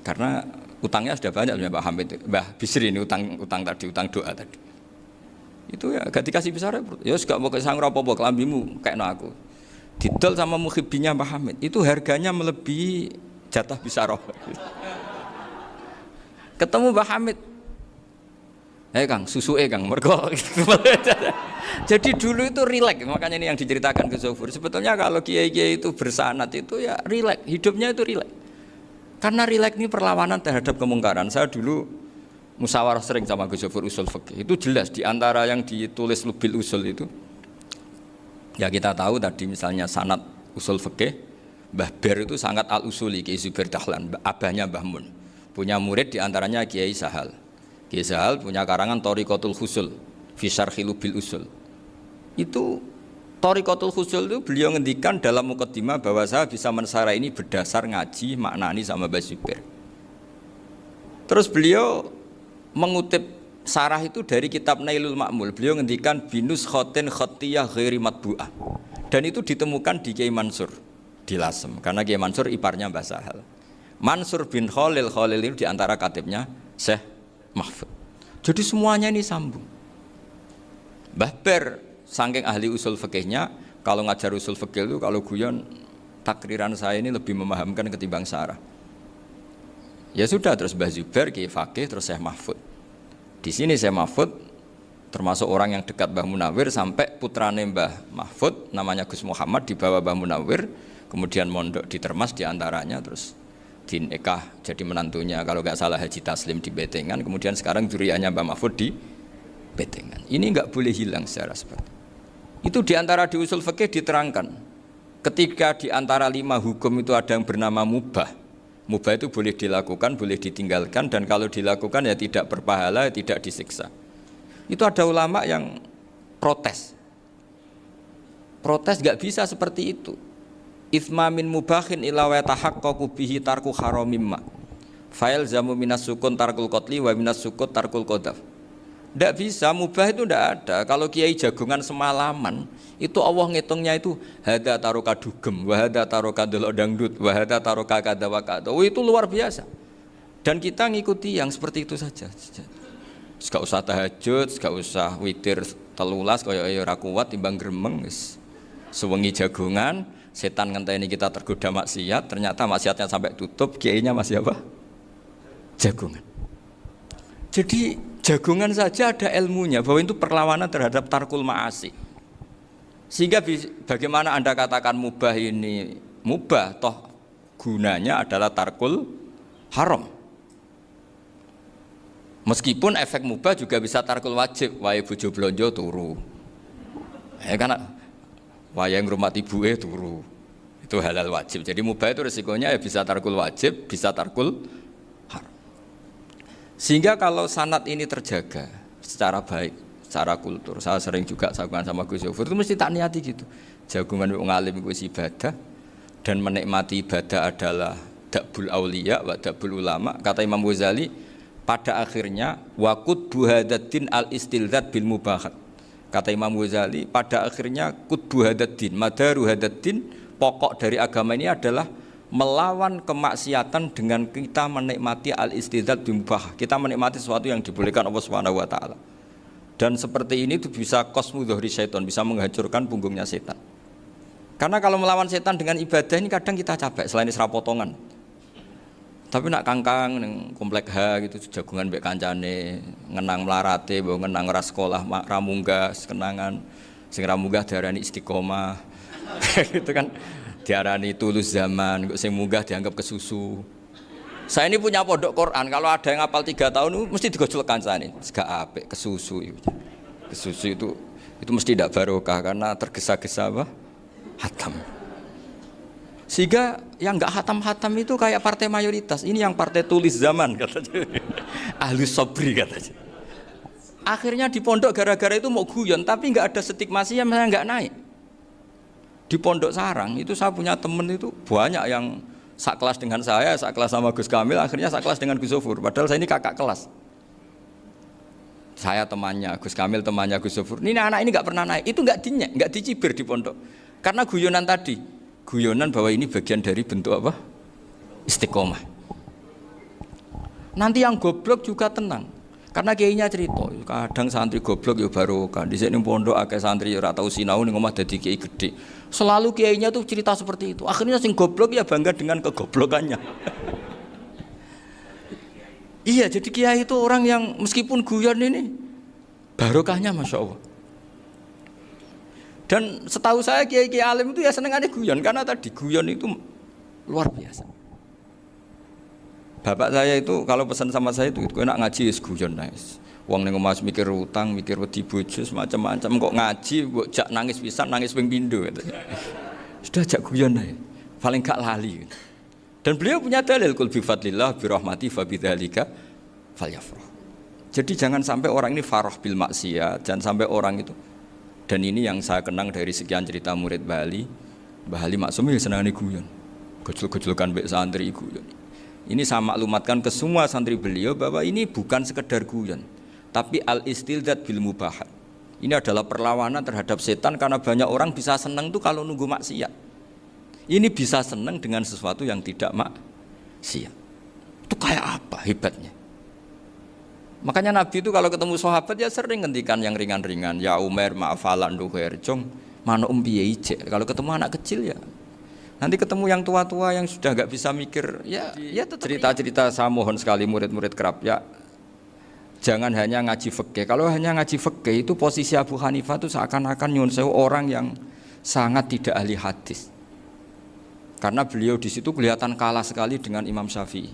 karena utangnya sudah banyak Mbah Hamid, Mbah Bisri ini utang tadi, utang doa tadi. Itu ya gak dikasih besar ya gak mau kesang apa-apa kelambimu kayak aku. Didol sama muhibbinya Mbah Hamid, itu harganya melebihi jatah bisaroh. Ketemu Mbah Hamid, Kang, susu Kang, mergo. Jadi dulu itu rileks, makanya ini yang diceritakan ke Zofur. Sebetulnya kalau kiai-kiai itu bersanad itu ya rileks, hidupnya itu rileks. Karena rileks ini perlawanan terhadap kemungkaran. Saya dulu musyawarah sering sama Gus Zofur usul fikih. Itu jelas di antara yang ditulis Lubil Usul itu. Ya kita tahu tadi misalnya sanad usul fikih, Mbah Ber itu sangat al-usuli Kiai Zubair Dahlan, abahnya Mbah Mun. Punya murid di antaranya Kiai Sahal. Kiai Sahal punya karangan Thariqatul Husul fi Syarhi Lubil Usul. Itu Thariqatul Husul itu beliau ngendikan dalam mukaddimah bahwa saya bisa mensarah ini berdasar ngaji maknani sama Mbah Zubair. Terus beliau mengutip sarah itu dari kitab Nailul Ma'mul. Beliau ngendikan binus khotin khotiyah ghairi matbu'ah. Dan itu ditemukan di Kiai Mansur di Lasem, karena Kiai Mansur iparnya Mbah Sahal. Mansur bin Khalil itu diantara katibnya Syekh mahfud. Jadi semuanya ini sambung. Mbah Ber saking ahli usul fikihnya, kalau ngajar usul fikih itu kalau guyon takriran saya ini lebih memahamkan ketimbang syarah. Ya sudah, terus Mbah Zubair Kiai Fakih, terus Syekh Mahfud. Di sini Syekh Mahfud termasuk orang yang dekat Mbah Munawir sampai putrane Mbah Mahfud namanya Gus Muhammad dibawa Mbah Munawir, kemudian mondok di Termas diantaranya, terus dinikah jadi menantunya kalau nggak salah Haji Taslim di Betengan, kemudian sekarang juriannya Mbah Mahfud di Betengan. Ini nggak boleh hilang secara seperti itu. Diantara di usul fikih diterangkan ketika diantara 5 hukum itu ada yang bernama mubah. Mubah itu boleh dilakukan, boleh ditinggalkan, dan kalau dilakukan ya tidak berpahala, tidak disiksa. Itu ada ulama yang protes nggak bisa seperti itu. Ithma min mubahin ila wa tahaqqaqu bihi tarku haramimma. Fa'il zamu minas sukun tarkul qatli wa minas sukut tarkul qadaf. Tidak bisa, mubah itu tidak ada. Kalau kiai jagungan semalaman, itu Allah ngitungnya itu hada taroka dugem, wahada taroka delok dangdut, wahada taroka kada wa kada. Oh, itu luar biasa. Dan kita ngikuti yang seperti itu saja. Gak usah tahajud, gak usah witir telulas kaya ora kuat timbang gremeng wis. Sewengi jagungan, setan ngenteni kita tergoda maksiat, ternyata maksiatnya sampai tutup, kiainya masih apa? Jagungan. Jadi jagungan saja ada ilmunya bahwa itu perlawanan terhadap tarkul ma'asi. Sehingga bagaimana Anda katakan mubah ini mubah, toh gunanya adalah tarkul haram. Meskipun efek mubah juga bisa tarkul wajib, wae bojo blonjo turu. Ya kan wae ngrumati ibuke turu. Itu halal wajib. Jadi mubah itu resikonya ya bisa tarkul wajib, bisa tarkul haram. Sehingga kalau sanad ini terjaga secara baik, secara kultur, saya sering juga saguan sama Gus Yofur itu mesti tak niati gitu. Jagungan wong alim iku ibadah dan menikmati ibadah adalah dabul auliya wa dabul ulama. Kata Imam Ghazali, pada akhirnya waqud buhadatin al-istilzat bil mubahat. Kata Imam Ghazali, pada akhirnya qutbu hadaddin, madaru hadaddin, pokok dari agama ini adalah melawan kemaksiatan dengan kita menikmati al-istilzat bil mubah. Kita menikmati sesuatu yang dibolehkan Allah Subhanahu wa taala. Dan seperti ini itu bisa qasmu dhuhri syaitan, bisa menghancurkan punggungnya setan. Karena kalau melawan setan dengan ibadah ini kadang kita capek selain isra potongan. Tapi nak kangkang ning komplek H gitu jagungan mbek kancane, ngenang melarate, mbok ngenang ora sekolah, ra munggah kenangan. Sing ra munggah diarani istiqomah. Gitu kan diarani tulus zaman, kok sing munggah dianggap kesusu. Saya ini punya pondok Quran, kalau ada yang hafal 3 tahun mesti digojlok kancane. Gak apik kesusu itu. Kesusu itu mesti tidak barokah karena tergesa-gesa apa? Hatam. Sehingga yang enggak hatam-hatam itu kayak partai mayoritas. Ini yang partai tulis zaman katanya. Ahlus sabri katanya. Akhirnya di pondok gara-gara itu mau guyon, tapi enggak ada stigmasi yang saya enggak naik. Di pondok sarang itu saya punya temen itu banyak yang sak kelas dengan saya, sak kelas sama Gus Kamil, akhirnya sak kelas dengan Gus Sofur. Padahal saya ini kakak kelas. Saya temannya, Gus Kamil temannya Gus Sofur. Ini anak ini enggak pernah naik. Itu enggak dicibir di pondok. Karena guyonan tadi. Guyonan bahwa ini bagian dari bentuk apa? Istiqomah. Nanti yang goblok juga tenang. Karena kiainya cerita, kadang santri goblok ya barokah. Di sini pondok akeh santri ora tau sinau ning omah dadi kiai gede. Selalu kiainya tuh cerita seperti itu. Akhirnya sing goblok ya bangga dengan kegoblokannya. Iya, jadi kiai itu orang yang meskipun guyon ini barokahnya Masya Allah. Dan setahu saya kiai-kiai alim itu ya senengannya guyon, karena tadi guyon itu luar biasa. Bapak saya itu kalau pesan sama saya itu enak ngaji wis guyon nice. Wong ning omah mikir utang, mikir wedi bojo macam-macam, kok ngaji mbok jak nangis pisan, nangis ping pindho gitu. Sudah jak guyon ae. Paling gak lali. Gitu. Dan beliau punya dalil kul bi fadlillah bi rahmati fa bidzalika falyafrah. Jadi jangan sampai orang ini farah bil maksiat, jangan sampai orang itu. Dan ini yang saya kenang dari sekian cerita murid Bali. Mbah Ali Maksum ya senangane guyon. Gojol-gojolkan mbek santri guyon. Ini saya maklumatkan ke semua santri beliau bahwa ini bukan sekedar guyon, tapi al-istilzat bil mubahat. Ini adalah perlawanan terhadap setan karena banyak orang bisa senang tuh kalau nunggu maksiat. Ini bisa senang dengan sesuatu yang tidak maksiat. Itu kayak apa hebatnya? Makanya Nabi itu kalau ketemu sahabat ya sering ngendikan yang ringan-ringan. Ya Umar ma'afalan duher jong mana piye ijek. Kalau ketemu anak kecil ya. Nanti ketemu yang tua-tua yang sudah nggak bisa mikir ya tetap cerita-cerita. Saya mohon sekali murid-murid kerap ya. Jangan hanya ngaji fikih. Kalau hanya ngaji fikih itu posisi Abu Hanifah itu seakan-akan nyuwun sewu orang yang sangat tidak ahli hadis. Karena beliau di situ kelihatan kalah sekali dengan Imam Syafi'i.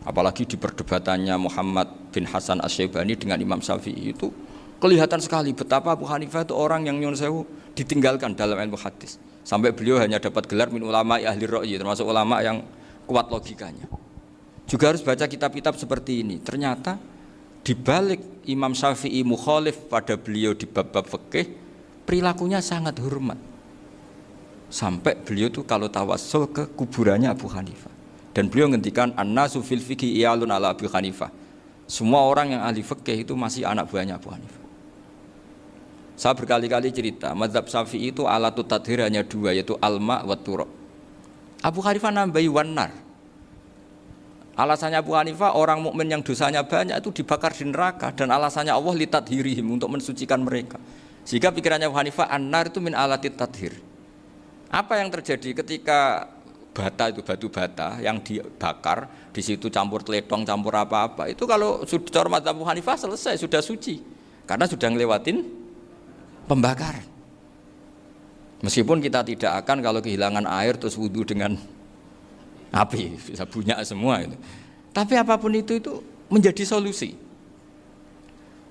Apalagi di perdebatannya Muhammad bin Hasan Asy-Syaibani dengan Imam Syafi'i itu kelihatan sekali betapa Abu Hanifah itu orang yang nyuwun sewu ditinggalkan dalam ilmu hadis. Sampai beliau hanya dapat gelar min ulama ahli ra'yi, termasuk ulama yang kuat logikanya. Juga harus baca kitab-kitab seperti ini. Ternyata di balik Imam Syafi'i mukhalif pada beliau di bab-bab fikih, perilakunya sangat hormat. Sampai beliau itu kalau tawassul ke kuburannya Abu Hanifah. Dan beliau ngendikan an-nasu fil fiqhi iyalun ala Abu Hanifah. Semua orang yang ahli fikih itu masih anak buahnya Abu Hanifah. Saya berkali-kali cerita, mazhab Syafi'i itu alatut tadhir hanya dua, yaitu alma wa turab. Abu Hanifah nambahi wanar. Alasannya Abu Hanifah orang mukmin yang dosanya banyak itu dibakar di neraka, dan alasannya Allah litadhirihim, untuk mensucikan mereka. Sehingga pikirannya Abu Hanifah an-nar itu min alatit tadhir. Apa yang terjadi ketika bata itu batu bata yang dibakar, di situ campur teletong, campur apa-apa, itu kalau sudah mazhab Abu Hanifah selesai, sudah suci karena sudah ngelewatin pembakaran. Meskipun kita tidak akan kalau kehilangan air terus wudu dengan api, bisa bunyak semua itu. Tapi apapun itu menjadi solusi.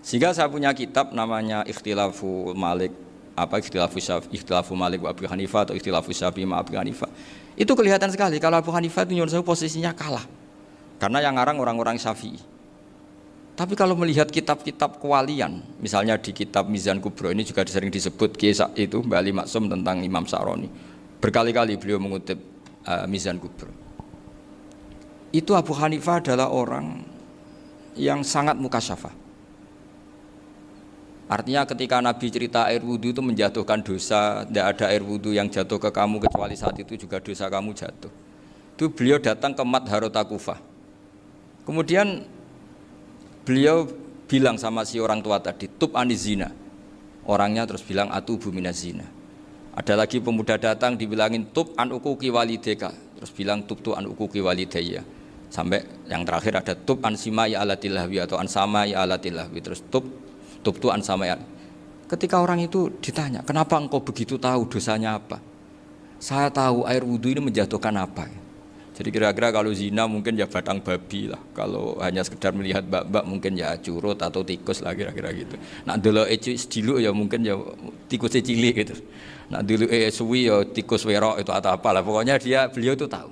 Sehingga saya punya kitab namanya Ikhtilafu Malik, Ikhtilafu Malik wa Abu Hanifah atau Ikhtilafu Syafi'i ma Abu Hanifah. Itu kelihatan sekali kalau Abu Hanifah itu nyuwun sewu posisinya kalah. Karena yang ngarang orang-orang Syafi'i. Tapi kalau melihat kitab-kitab kewalian, misalnya di kitab Mizan Kubro ini juga sering disebut kisah itu Mbak Ali Maksum tentang Imam Sa'roni. Berkali-kali beliau mengutip Mizan Kubro. Itu Abu Hanifah adalah orang yang sangat mukasyafah. Artinya ketika Nabi cerita air wudhu itu menjatuhkan dosa, tidak ada air wudhu yang jatuh ke kamu kecuali saat itu juga dosa kamu jatuh. Itu beliau datang ke Madharota Kufah. Kemudian beliau bilang sama si orang tua tadi, tub anizina. Orangnya terus bilang atubu minazina. Ada lagi pemuda datang dibilangin tub an ukuki walideka, terus bilang tub tu an ukuki walidayya. Sampai yang terakhir ada tub an simai alatilahwi atau an samai alatilahwi, terus tub an samai. Ketika orang itu ditanya, kenapa engkau begitu tahu dosanya apa? Saya tahu air wudhu ini menjatuhkan apa. Jadi kira-kira kalau zina mungkin ya batang babi lah. Kalau hanya sekedar melihat bak-bak mungkin ya curut atau tikus lah kira-kira gitu. Nak dulu sediluk ya mungkin ya tikusnya cilik gitu. Nak dulu suwi ya tikus werok itu atau apalah. Pokoknya beliau itu tahu.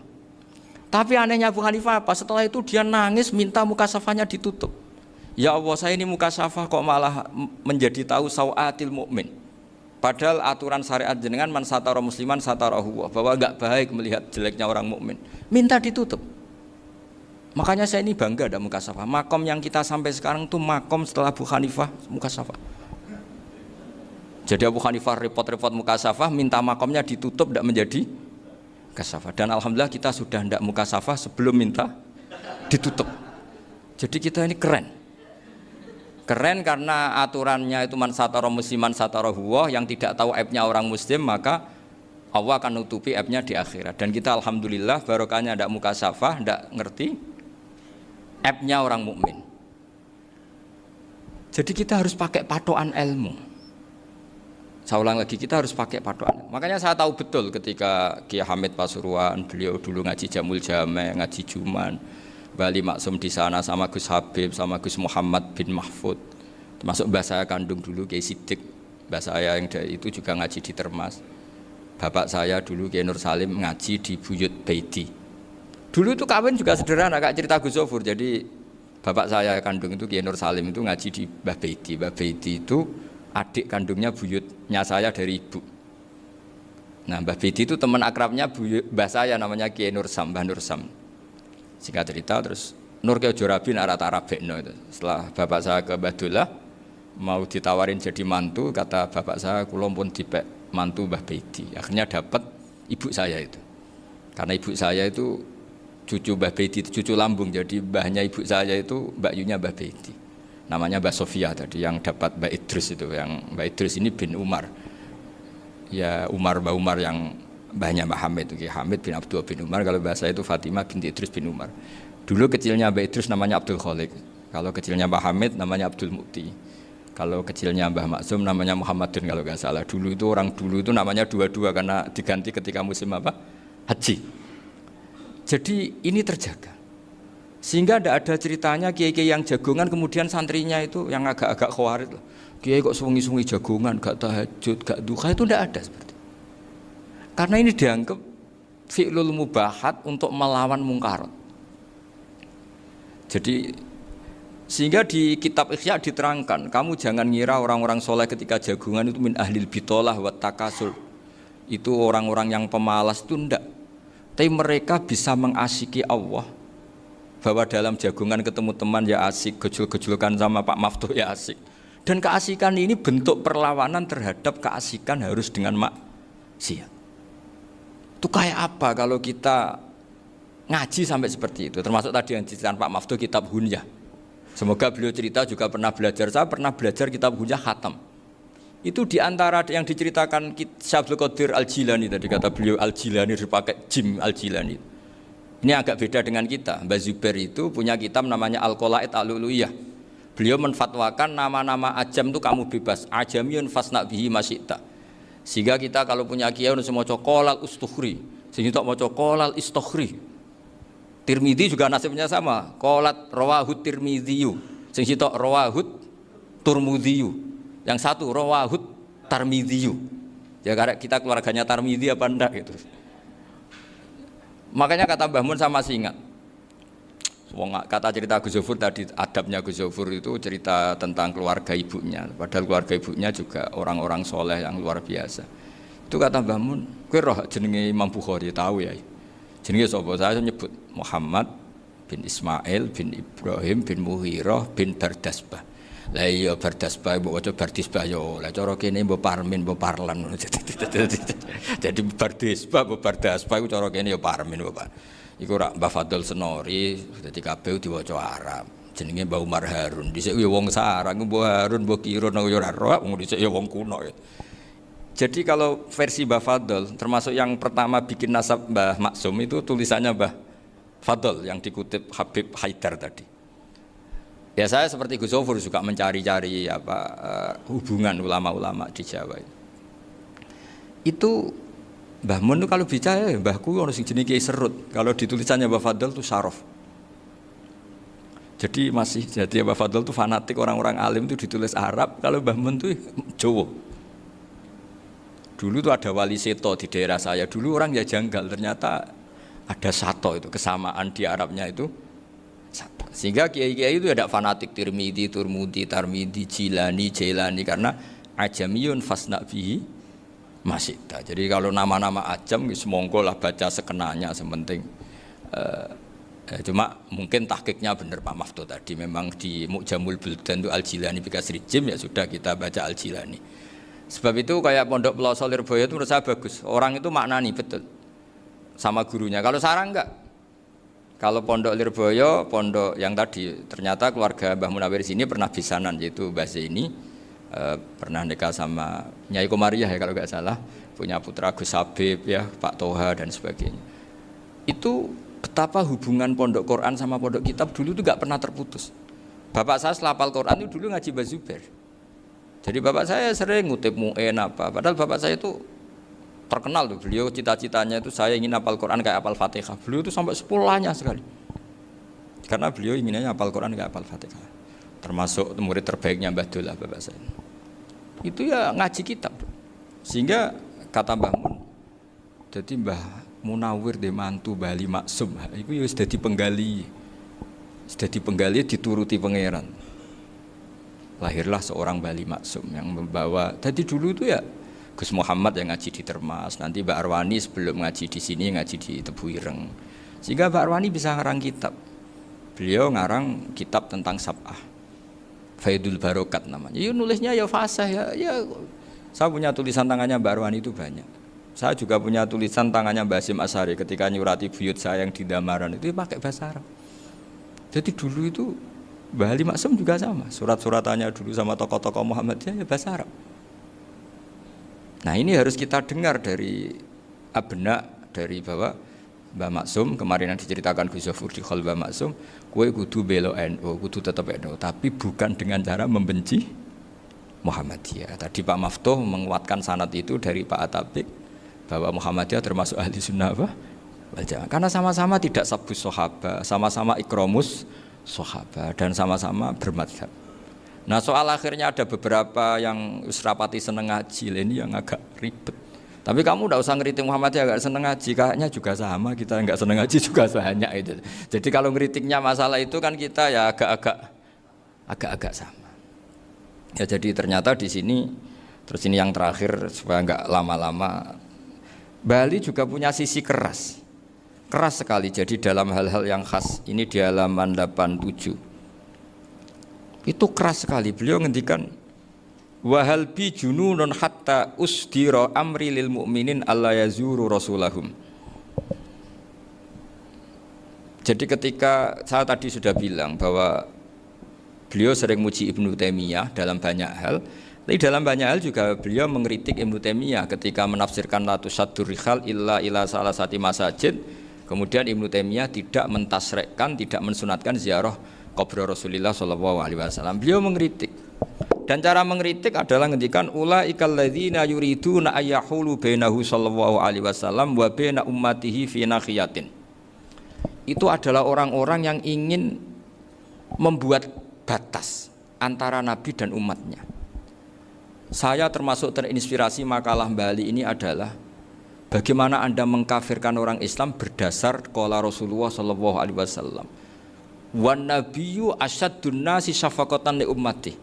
Tapi anehnya Abu Hanifah apa? Setelah itu dia nangis minta mukasafahnya ditutup. Ya Allah, saya ini mukasafah kok malah menjadi tahu sawatil mukmin. Padahal aturan syariat jenengan man satara musliman satarahu, bahwa enggak baik melihat jeleknya orang mukmin. Minta ditutup. Makanya saya ini bangga ada mukasafah. Makom yang kita sampai sekarang itu makom setelah Abu Hanifah mukasafah. Jadi Abu Hanifah repot-repot mukasafah, minta makomnya ditutup tidak menjadi mukasafah. Dan alhamdulillah kita sudah tidak mukasafah sebelum minta ditutup. Jadi kita ini keren. Keren karena aturannya itu man satara musliman satara huwa, yang tidak tahu aibnya orang muslim maka Allah akan nutupi aibnya di akhirat. Dan kita alhamdulillah barokahnya tidak mukasafah, tidak ngerti aibnya orang mukmin. Jadi kita harus pakai patokan ilmu. Saya ulang lagi, kita harus pakai patokan. Makanya saya tahu betul ketika Kiai Hamid Pasuruan, beliau dulu ngaji Jamul Jame, ngaji Juman, Bali Maksum di sana sama Gus Habib, sama Gus Muhammad bin Mahfud, termasuk mbah saya kandung dulu Kiai Sidik, mbah saya yang dari itu juga ngaji di Termas. Bapak saya dulu Kiai Nur Salim ngaji di Buyut Baiti. Dulu itu kawin juga sederhana, kayak cerita Gus Zofur. Jadi bapak saya kandung itu Kiai Nur Salim itu ngaji di Mbah Baiti. Mbah Baiti itu adik kandungnya buyutnya saya dari ibu. Nah, Mbah Baiti itu teman akrabnya mbah saya namanya Kiai Nur Sam, Mbah Nur Sam. Singkat cerita terus Nur Kiai Jorabi arah-arah bekno itu. Setelah bapak saya ke Badullah mau ditawarin jadi mantu, kata bapak saya kula pun dipek mantu Mbah Baiti. Akhirnya dapat ibu saya itu. Karena ibu saya itu cucu Mbah Bedi, cucu lambung. Jadi mbahnya ibu saya itu Mbak Yunya Mbah Bedi. Namanya Mbak Sofia tadi yang dapat Mbak Idris itu. Yang Mbak Idris ini bin Umar. Ya Mbah Umar yang mbahnya Mbah Hamid itu. Hamid bin Abdullah bin Umar. Kalau bahasa itu Fatimah binti Idris bin Umar. Dulu kecilnya Mbak Idris namanya Abdul Khalik. Kalau kecilnya Mbah Hamid namanya Abdul Mukti. Kalau kecilnya Mbah Maksum namanya Muhammadun kalau nggak salah. Dulu itu namanya dua-dua karena diganti ketika musim apa? Haji. Jadi ini terjaga. Sehingga tidak ada ceritanya kiai-kiai yang jagongan kemudian santrinya itu yang agak-agak khawarit. Kiai kok sungi-sungi jagongan, gak tahajud, gak duha, itu tidak ada seperti itu. Karena ini dianggap fi'lul mubahat untuk melawan mungkarat. Jadi sehingga di kitab Ihya diterangkan, kamu jangan ngira orang-orang soleh ketika jagongan itu min ahlil bitolah wa takasul. Itu orang-orang yang pemalas itu tidak. Tapi mereka bisa mengasyiki Allah. Bahwa dalam jagongan ketemu teman ya asik, gejol-gejolkan sama Pak Maftuh ya asik. Dan keasikan ini bentuk perlawanan terhadap keasikan harus dengan maksiat. Itu kayak apa kalau kita ngaji sampai seperti itu? Termasuk tadi yang diceritakan Pak Maftuh kitab Hunyah. Semoga beliau cerita juga pernah belajar. Saya pernah belajar kitab Hunyah khatam. Itu diantara yang diceritakan Syabdul Qadir Al-Jilani tadi kata beliau Al-Jilani dipakai Jim Al-Jilani. Ini agak beda dengan kita. Mbah Zubair itu punya kitab namanya Al-Qolaid Al-Uluiyah. Beliau menfatwakan nama-nama ajam itu kamu bebas. Ajamiyun fasna bihi masyita. Sehingga kita kalau punya kiai harus mau qolal ustukhri. Sehingga mau qolal istukhri. Tirmidzi juga nasibnya sama. Qolat rawahut Tirmidziyu. Sehingga rawahut Turmudziyu. Yang satu rawahut Tarmidhiyu. Ya karena kita keluarganya Tarmidhi apa enggak gitu. Makanya kata Mbah Mun sama masih ingat. Kata cerita Gus Zofur tadi adabnya Gus Zofur itu cerita tentang keluarga ibunya. Padahal keluarga ibunya juga orang-orang soleh yang luar biasa. Itu kata Mbah Mun, kowe roh jenenge Imam Bukhari tahu ya. Jenenge sapa? Saya nyebut Muhammad bin Ismail bin Ibrahim bin Muhirah bin Bardasbah. Lah iya Bardasbah mbok waca Bardisbah yo. Lah cara kene mbok Parmin mbok Parlan. Jadi Bardisbah mbok Bardasbah iku cara kene yo Parmin mbok. Iku rak Mbah Fadl Senori dadi kabeh diwaca Arab. Jenenge Mbah Umar Harun. Dhisik yo wong sarang Mbah Harun mbok kira nang yo ora roh, wong dhisik yo wong kuno. Jadi kalau versi Mbah Fadl termasuk yang pertama bikin nasab Mbah Maksum itu tulisannya Mbah Fadl yang dikutip Habib Haidar tadi. Ya saya seperti Gus Zofur juga mencari-cari hubungan ulama-ulama di Jawa. Itu Mbah Mun itu kalau bicara mbahku ono sing jenenge Kiai Serut. Kalau ditulisannya Mbah Fadl itu Syaraf. Jadi Mbah Fadl itu fanatik orang-orang alim itu ditulis Arab, kalau Mbah Mun itu Jawa. Dulu itu ada wali seto di daerah saya. Dulu orang ya janggal, ternyata ada sato itu kesamaan di Arabnya itu. Sehingga kiai-kiai itu ada fanatik Tirmidzi, Turmudi, Tarmidzi, Jilani, Jailani karena ajamiyun fasna bihi masyita. Jadi kalau nama-nama ajam semongko lah baca sekenanya sementing. Cuma mungkin tahqiqnya benar Pak Maftuh tadi memang di Mu'jamul Buldan itu Al-Jilani bikasri jim ya sudah kita baca Al-Jilani. Sebab itu kayak Pondok Pelosok Lirboyo itu menurut saya bagus. Orang itu maknani betul sama gurunya. Kalau sarang enggak. Kalau Pondok Lirboyo, pondok yang tadi ternyata keluarga Mbah Munawir sini pernah bisanan yaitu Mbah Zaini pernah nikah sama Nyai Komariah ya kalau nggak salah, punya putra Gus Habib ya, Pak Toha dan sebagainya. Itu betapa hubungan pondok Quran sama pondok kitab dulu itu nggak pernah terputus. Bapak saya setelah hafal Quran itu dulu ngaji Mbah Zubair. Jadi bapak saya sering ngutip mu'en apa, padahal bapak saya itu terkenal tuh, beliau cita-citanya itu saya ingin hafal Quran kayak hafal Fatihah. Beliau itu sampai 10-nya sekali. Karena beliau inginnya hafal Quran kayak hafal Fatihah. Termasuk murid terbaiknya Mbah Dullah bapak saya. Itu ya ngaji kitab. Sehingga kata Mbah Mun, jadi Mbah Munawir de mantu Bali Maksum, itu ya sudah dipenggali. Sudah dipenggali dituruti pangeran. Lahirlah seorang Bali Maksum yang membawa. Tadi dulu itu ya Gus Muhammad yang ngaji di Termas, nanti Mbak Arwani sebelum ngaji di sini ngaji di Tebuireng. Sehingga Mbak Arwani bisa ngarang kitab. Beliau ngarang kitab tentang Sab'ah. Faidul Barokat namanya. Ya nulisnya ya fasih ya. Saya punya tulisan tangannya Mbak Arwani itu banyak. Saya juga punya tulisan tangannya Mbah Hasyim Asy'ari ketika nyurati buyut saya yang di Damaran itu pakai bahasa Arab. Jadi dulu itu Mbah Ali Maksum juga sama, surat-suratannya dulu sama tokoh-tokoh Muhammadiyah ya bahasa Arab. Nah ini harus kita dengar dari abna, dari bahwa Mbah Maksum kemarin yang diceritakan Gus Zafur di Khol Mbah Maksum, kue kudu belo NU, kudu tetap NU, tapi bukan dengan cara membenci Muhammadiyah. Tadi Pak Maftuh menguatkan sanad itu dari Pak Atabik bahwa Muhammadiyah termasuk ahli sunnah wal jamaah. Karena sama-sama tidak sabus sahabat, sama-sama ikromus sahabat dan sama-sama bermadhab. Nah soal akhirnya ada beberapa yang rapati seneng ngaji ini yang agak ribet. Tapi kamu tidak usah ngeritik Muhammadiyah agak seneng ngaji, kayaknya juga sama kita nggak seneng ngaji juga banyak itu. Jadi kalau ngeritiknya masalah itu kan kita ya agak-agak sama. Ya jadi ternyata di sini terus ini yang terakhir supaya nggak lama-lama, Bali juga punya sisi keras sekali. Jadi dalam hal-hal yang khas ini di halaman 87 itu keras sekali. Beliau ngendikan wahal bi jununun hatta usdira amri lil mu'minin alla yazuru rasulahum. Jadi ketika saya tadi sudah bilang bahwa beliau sering muji Ibnu Taimiyah dalam banyak hal, tapi dalam banyak hal juga beliau mengkritik Ibnu Taimiyah ketika menafsirkan la tusaddur rihal illa ila salasati masajid. Kemudian Ibnu Taimiyah tidak mentasrekkan, tidak mensunatkan ziarah kubur Rasulullah SAW. Beliau mengkritik. Dan cara mengkritik adalah ngendikan ulaikal ladzina yuriduna ayyahulu bainahu sallallahu alaihi wasallam wa baina ummatihi fi nakhiyatin. Itu adalah orang-orang yang ingin membuat batas antara Nabi dan umatnya. Saya termasuk terinspirasi makalah Bali ini adalah bagaimana Anda mengkafirkan orang Islam berdasar qala Rasulullah sallallahu alaihi wasallam. Wan nabiyyu asyaddun nasi syafaqatan li ummati.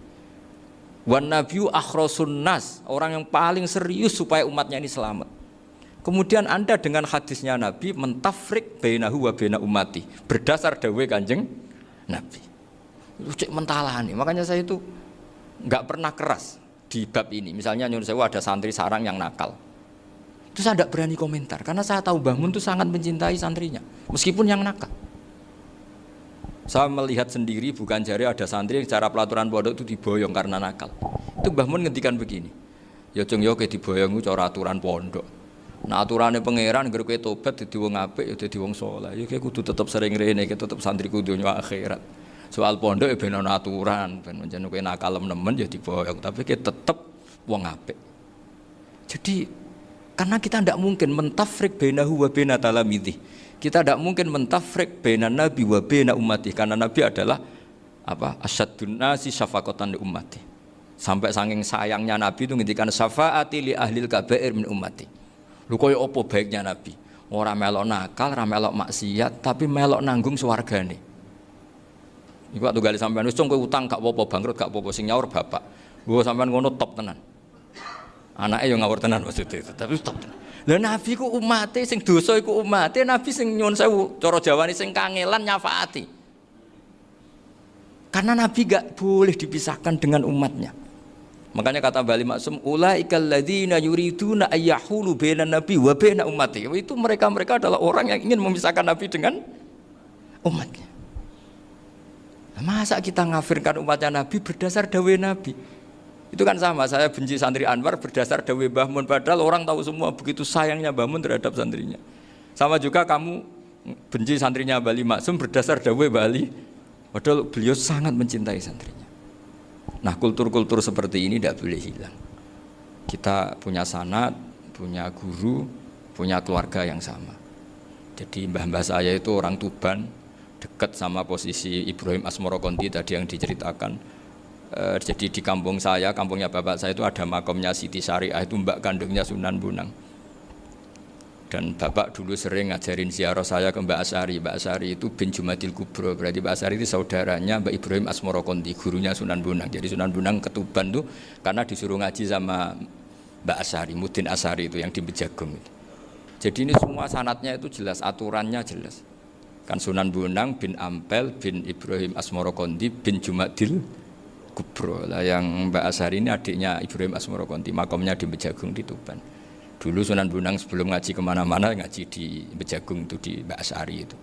Wan nabiyyu akhrasun nas, orang yang paling serius supaya umatnya ini selamat. Kemudian Anda dengan hadisnya Nabi mentafrik bainahu wa baina ummati berdasar dawuh Kanjeng Nabi. Itu cek mentalani. Makanya saya itu enggak pernah keras di bab ini. Misalnya nyuruh saya ada santri sarang yang nakal. Itu saya tidak berani komentar karena saya tahu Mbah Mun itu sangat mencintai santrinya meskipun yang nakal. Saya melihat sendiri bukan jari ada santri yang cara pelaturan pondok itu diboyong karena nakal. Itu Mbah Mun ngendikan begini. Ya cung yo ke diboyong itu cara aturan pondok. Nah aturannya pangeran ngger kowe tobat dadi wong apik ya dadi wong saleh. Ya kowe kudu tetep sering rene, kowe tetep santriku dunya akhirat. Soal pondok ya ben ana aturan, ben pancen kowe nakal nemen ya diboyong, tapi kowe tetep wong apik. Jadi karena kita tidak mungkin mentafrik bainahu wa baina talamidhi. Kita tidak mungkin mentafrik baina nabi wa baina ummati karena nabi adalah apa? Asyaddun nasi syafaqatan li ummati. Sampai saking sayangnya nabi itu ngendikan syafaati li ahlil kabair min ummati. Lho koyo apa baiknya nabi? Ora melok nakal, ora melok maksiat, tapi melok nanggung swargane. Iku waktu gali sampean wis kowe utang gak apa-apa, bangkrut gak apa-apa, sing nyaur bapak. Gua sampean ngono top tenan. Anaknya yang ngawur tenan maksudnya itu, tapi stop. Lah Nabi ku umate sing dosa iku umate, Nabi sing nyuwun sewu, cara Jawane sing kangelan nyafaati. Karena Nabi gak boleh dipisahkan dengan umatnya. Makanya kata Bali Maksum, ulaikal ladzina yuriduna ayyahulu bainan nabi wa baina ummati. Itu mereka adalah orang yang ingin memisahkan Nabi dengan umatnya. Nah, masa kita ngafirkan umatnya Nabi berdasar dawuh Nabi? Itu kan sama, saya benci santri Anwar berdasar dawuh Mbah Mun, padahal orang tahu semua begitu sayangnya Mbah Mun terhadap santrinya. Sama juga kamu benci santrinya Bali Maksum berdasar dawuh Bali, padahal beliau sangat mencintai santrinya. Nah kultur-kultur seperti ini tidak boleh hilang. Kita punya sanad, punya guru, punya keluarga yang sama. Jadi mbah-mbah saya itu orang Tuban, dekat sama posisi Ibrahim Asmorokonti tadi yang diceritakan. Jadi di kampung saya, kampungnya bapak saya itu ada makomnya Siti Syariah, itu mbak kandungnya Sunan Bonang. Dan bapak dulu sering ngajarin ziarah saya ke Mbak Asy'ari. Mbak Asy'ari itu bin Jumadil Kubro, berarti Mbak Asy'ari itu saudaranya Mbak Ibrahim Asmorokonti, gurunya Sunan Bonang. Jadi Sunan Bonang ke Tuban tuh karena disuruh ngaji sama Mbak Asy'ari, Mudin Asy'ari itu yang di Bejagung itu. Jadi ini semua sanatnya itu jelas, aturannya jelas. Kan Sunan Bonang bin Ampel bin Ibrahim Asmorokonti bin Jumadil Kubro lah, yang Mbak Asy'ari ini adiknya Ibrahim Asmorokonti, makamnya di Bejagung di Tuban. Dulu Sunan Bonang sebelum ngaji kemana-mana ngaji di Bejagung itu di Mbak Asari itu.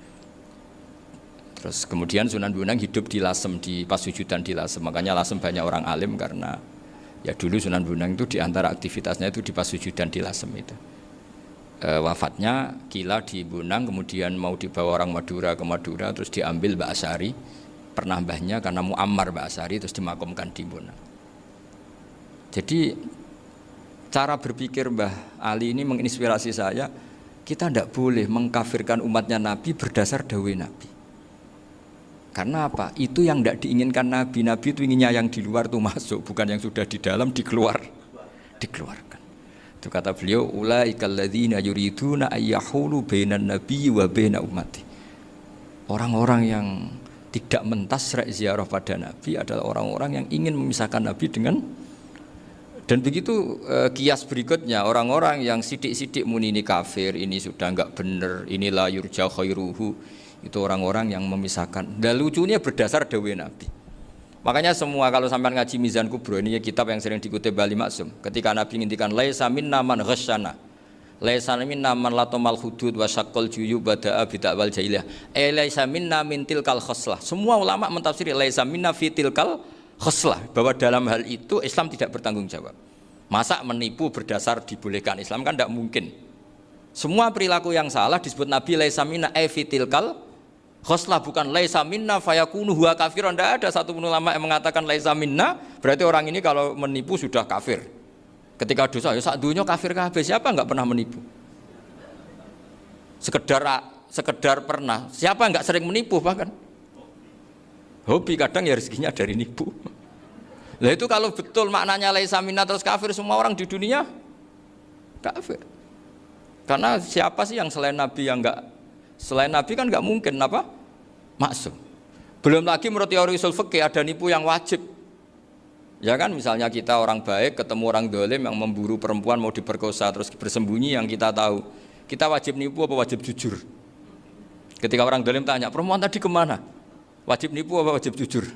Terus kemudian Sunan Bonang hidup di Lasem, di Pasujudan di Lasem. Makanya Lasem banyak orang alim karena ya dulu Sunan Bonang itu di antara aktivitasnya itu di Pasujudan di Lasem itu. Wafatnya kila di Bonang, kemudian mau dibawa orang Madura ke Madura, terus diambil Mbak Asari, pernah mbahnya karena muammar Mbak Asari, terus dimakamkan di Bonang. Jadi cara berpikir Mbah Ali ini menginspirasi saya, kita tidak boleh mengkafirkan umatnya Nabi berdasar dawuh Nabi. Karena apa? Itu yang tidak diinginkan Nabi. Nabi itu inginnya yang di luar itu masuk, bukan yang sudah di dalam dikeluarkan. Itu kata beliau, ulaikal ladzina yuriduna ayyahulu bainan nabiyyi wa baina ummati. Orang-orang yang tidak mentasra' ziarah pada Nabi adalah orang-orang yang ingin memisahkan Nabi dengan. Dan begitu kias berikutnya, orang-orang yang sidik-sidik muni ini kafir, ini sudah enggak benar, inilah yurja khairuhu, itu orang-orang yang memisahkan. Dan lucunya berdasar dawuh Nabi. Makanya semua kalau sampai ngaji Mizan Kubro, ini kitab yang sering dikutip Bali Maksum, ketika Nabi ngintikan laisa minna man ghasyana, laisa minna man latamal hudud wa syaqqal juyub bada'a bid'awal jahiliyah, laisa minna min tilkal khoslah. Semua ulama mentafsiri laisa minna fi tilkal khoslah, bahwa dalam hal itu Islam tidak bertanggung jawab. Masa menipu berdasar dibolehkan Islam, kan tidak mungkin. Semua perilaku yang salah disebut Nabi laisa minna fi tilkal khoslah, bukan laisa minna fayakunu huwa kafirun. Tidak ada satu ulama yang mengatakan laisa minna berarti orang ini kalau menipu sudah kafir. Ketika dosa ya sak dunya kafir kabeh. Siapa enggak pernah menipu? Sekedar pernah. Siapa enggak sering menipu bahkan? Hobi kadang ya rezekinya dari nipu. Lah itu kalau betul maknanya laisa minna terus kafir, semua orang di dunia kafir. Karena siapa sih yang selain Nabi yang enggak, selain Nabi kan enggak mungkin apa? Maksum. Belum lagi menurut teori usul fikih ada nipu yang wajib. Ya kan, misalnya kita orang baik ketemu orang dolim yang memburu perempuan mau diperkosa terus bersembunyi yang kita tahu. Kita wajib nipu apa wajib jujur? Ketika orang dolim tanya, perempuan tadi kemana? Wajib nipu apa wajib jujur?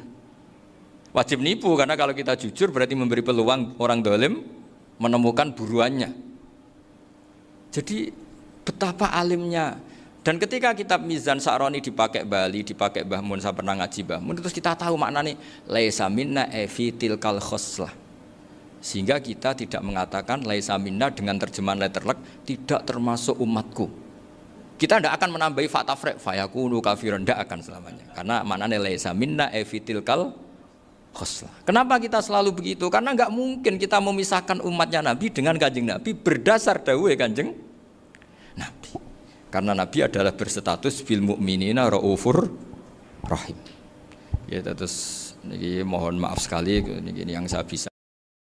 Wajib nipu, karena kalau kita jujur berarti memberi peluang orang dolim menemukan buruannya. Jadi betapa alimnya. Dan ketika kitab Mizan Sa'roni dipakai Bali, dipakai Mbah Mun, saya pernah ngaji Mbah Mun, terus kita tahu maknanya laisa minna fi tilkal khoslah. Sehingga kita tidak mengatakan laisa minna dengan terjemahan letterlek tidak termasuk umatku. Kita tidak akan menambahi fakta frek fayakunu kafirun, tidak akan selamanya. Karena maknanya laisa minna fi tilkal khoslah. Kenapa kita selalu begitu? Karena enggak mungkin kita memisahkan umatnya Nabi dengan Kanjeng Nabi berdasar dawuh Kanjeng Nabi. Karena Nabi adalah berstatus bil mu'minina raufur rahim. Ya, terus ini mohon maaf sekali ini yang saya bisa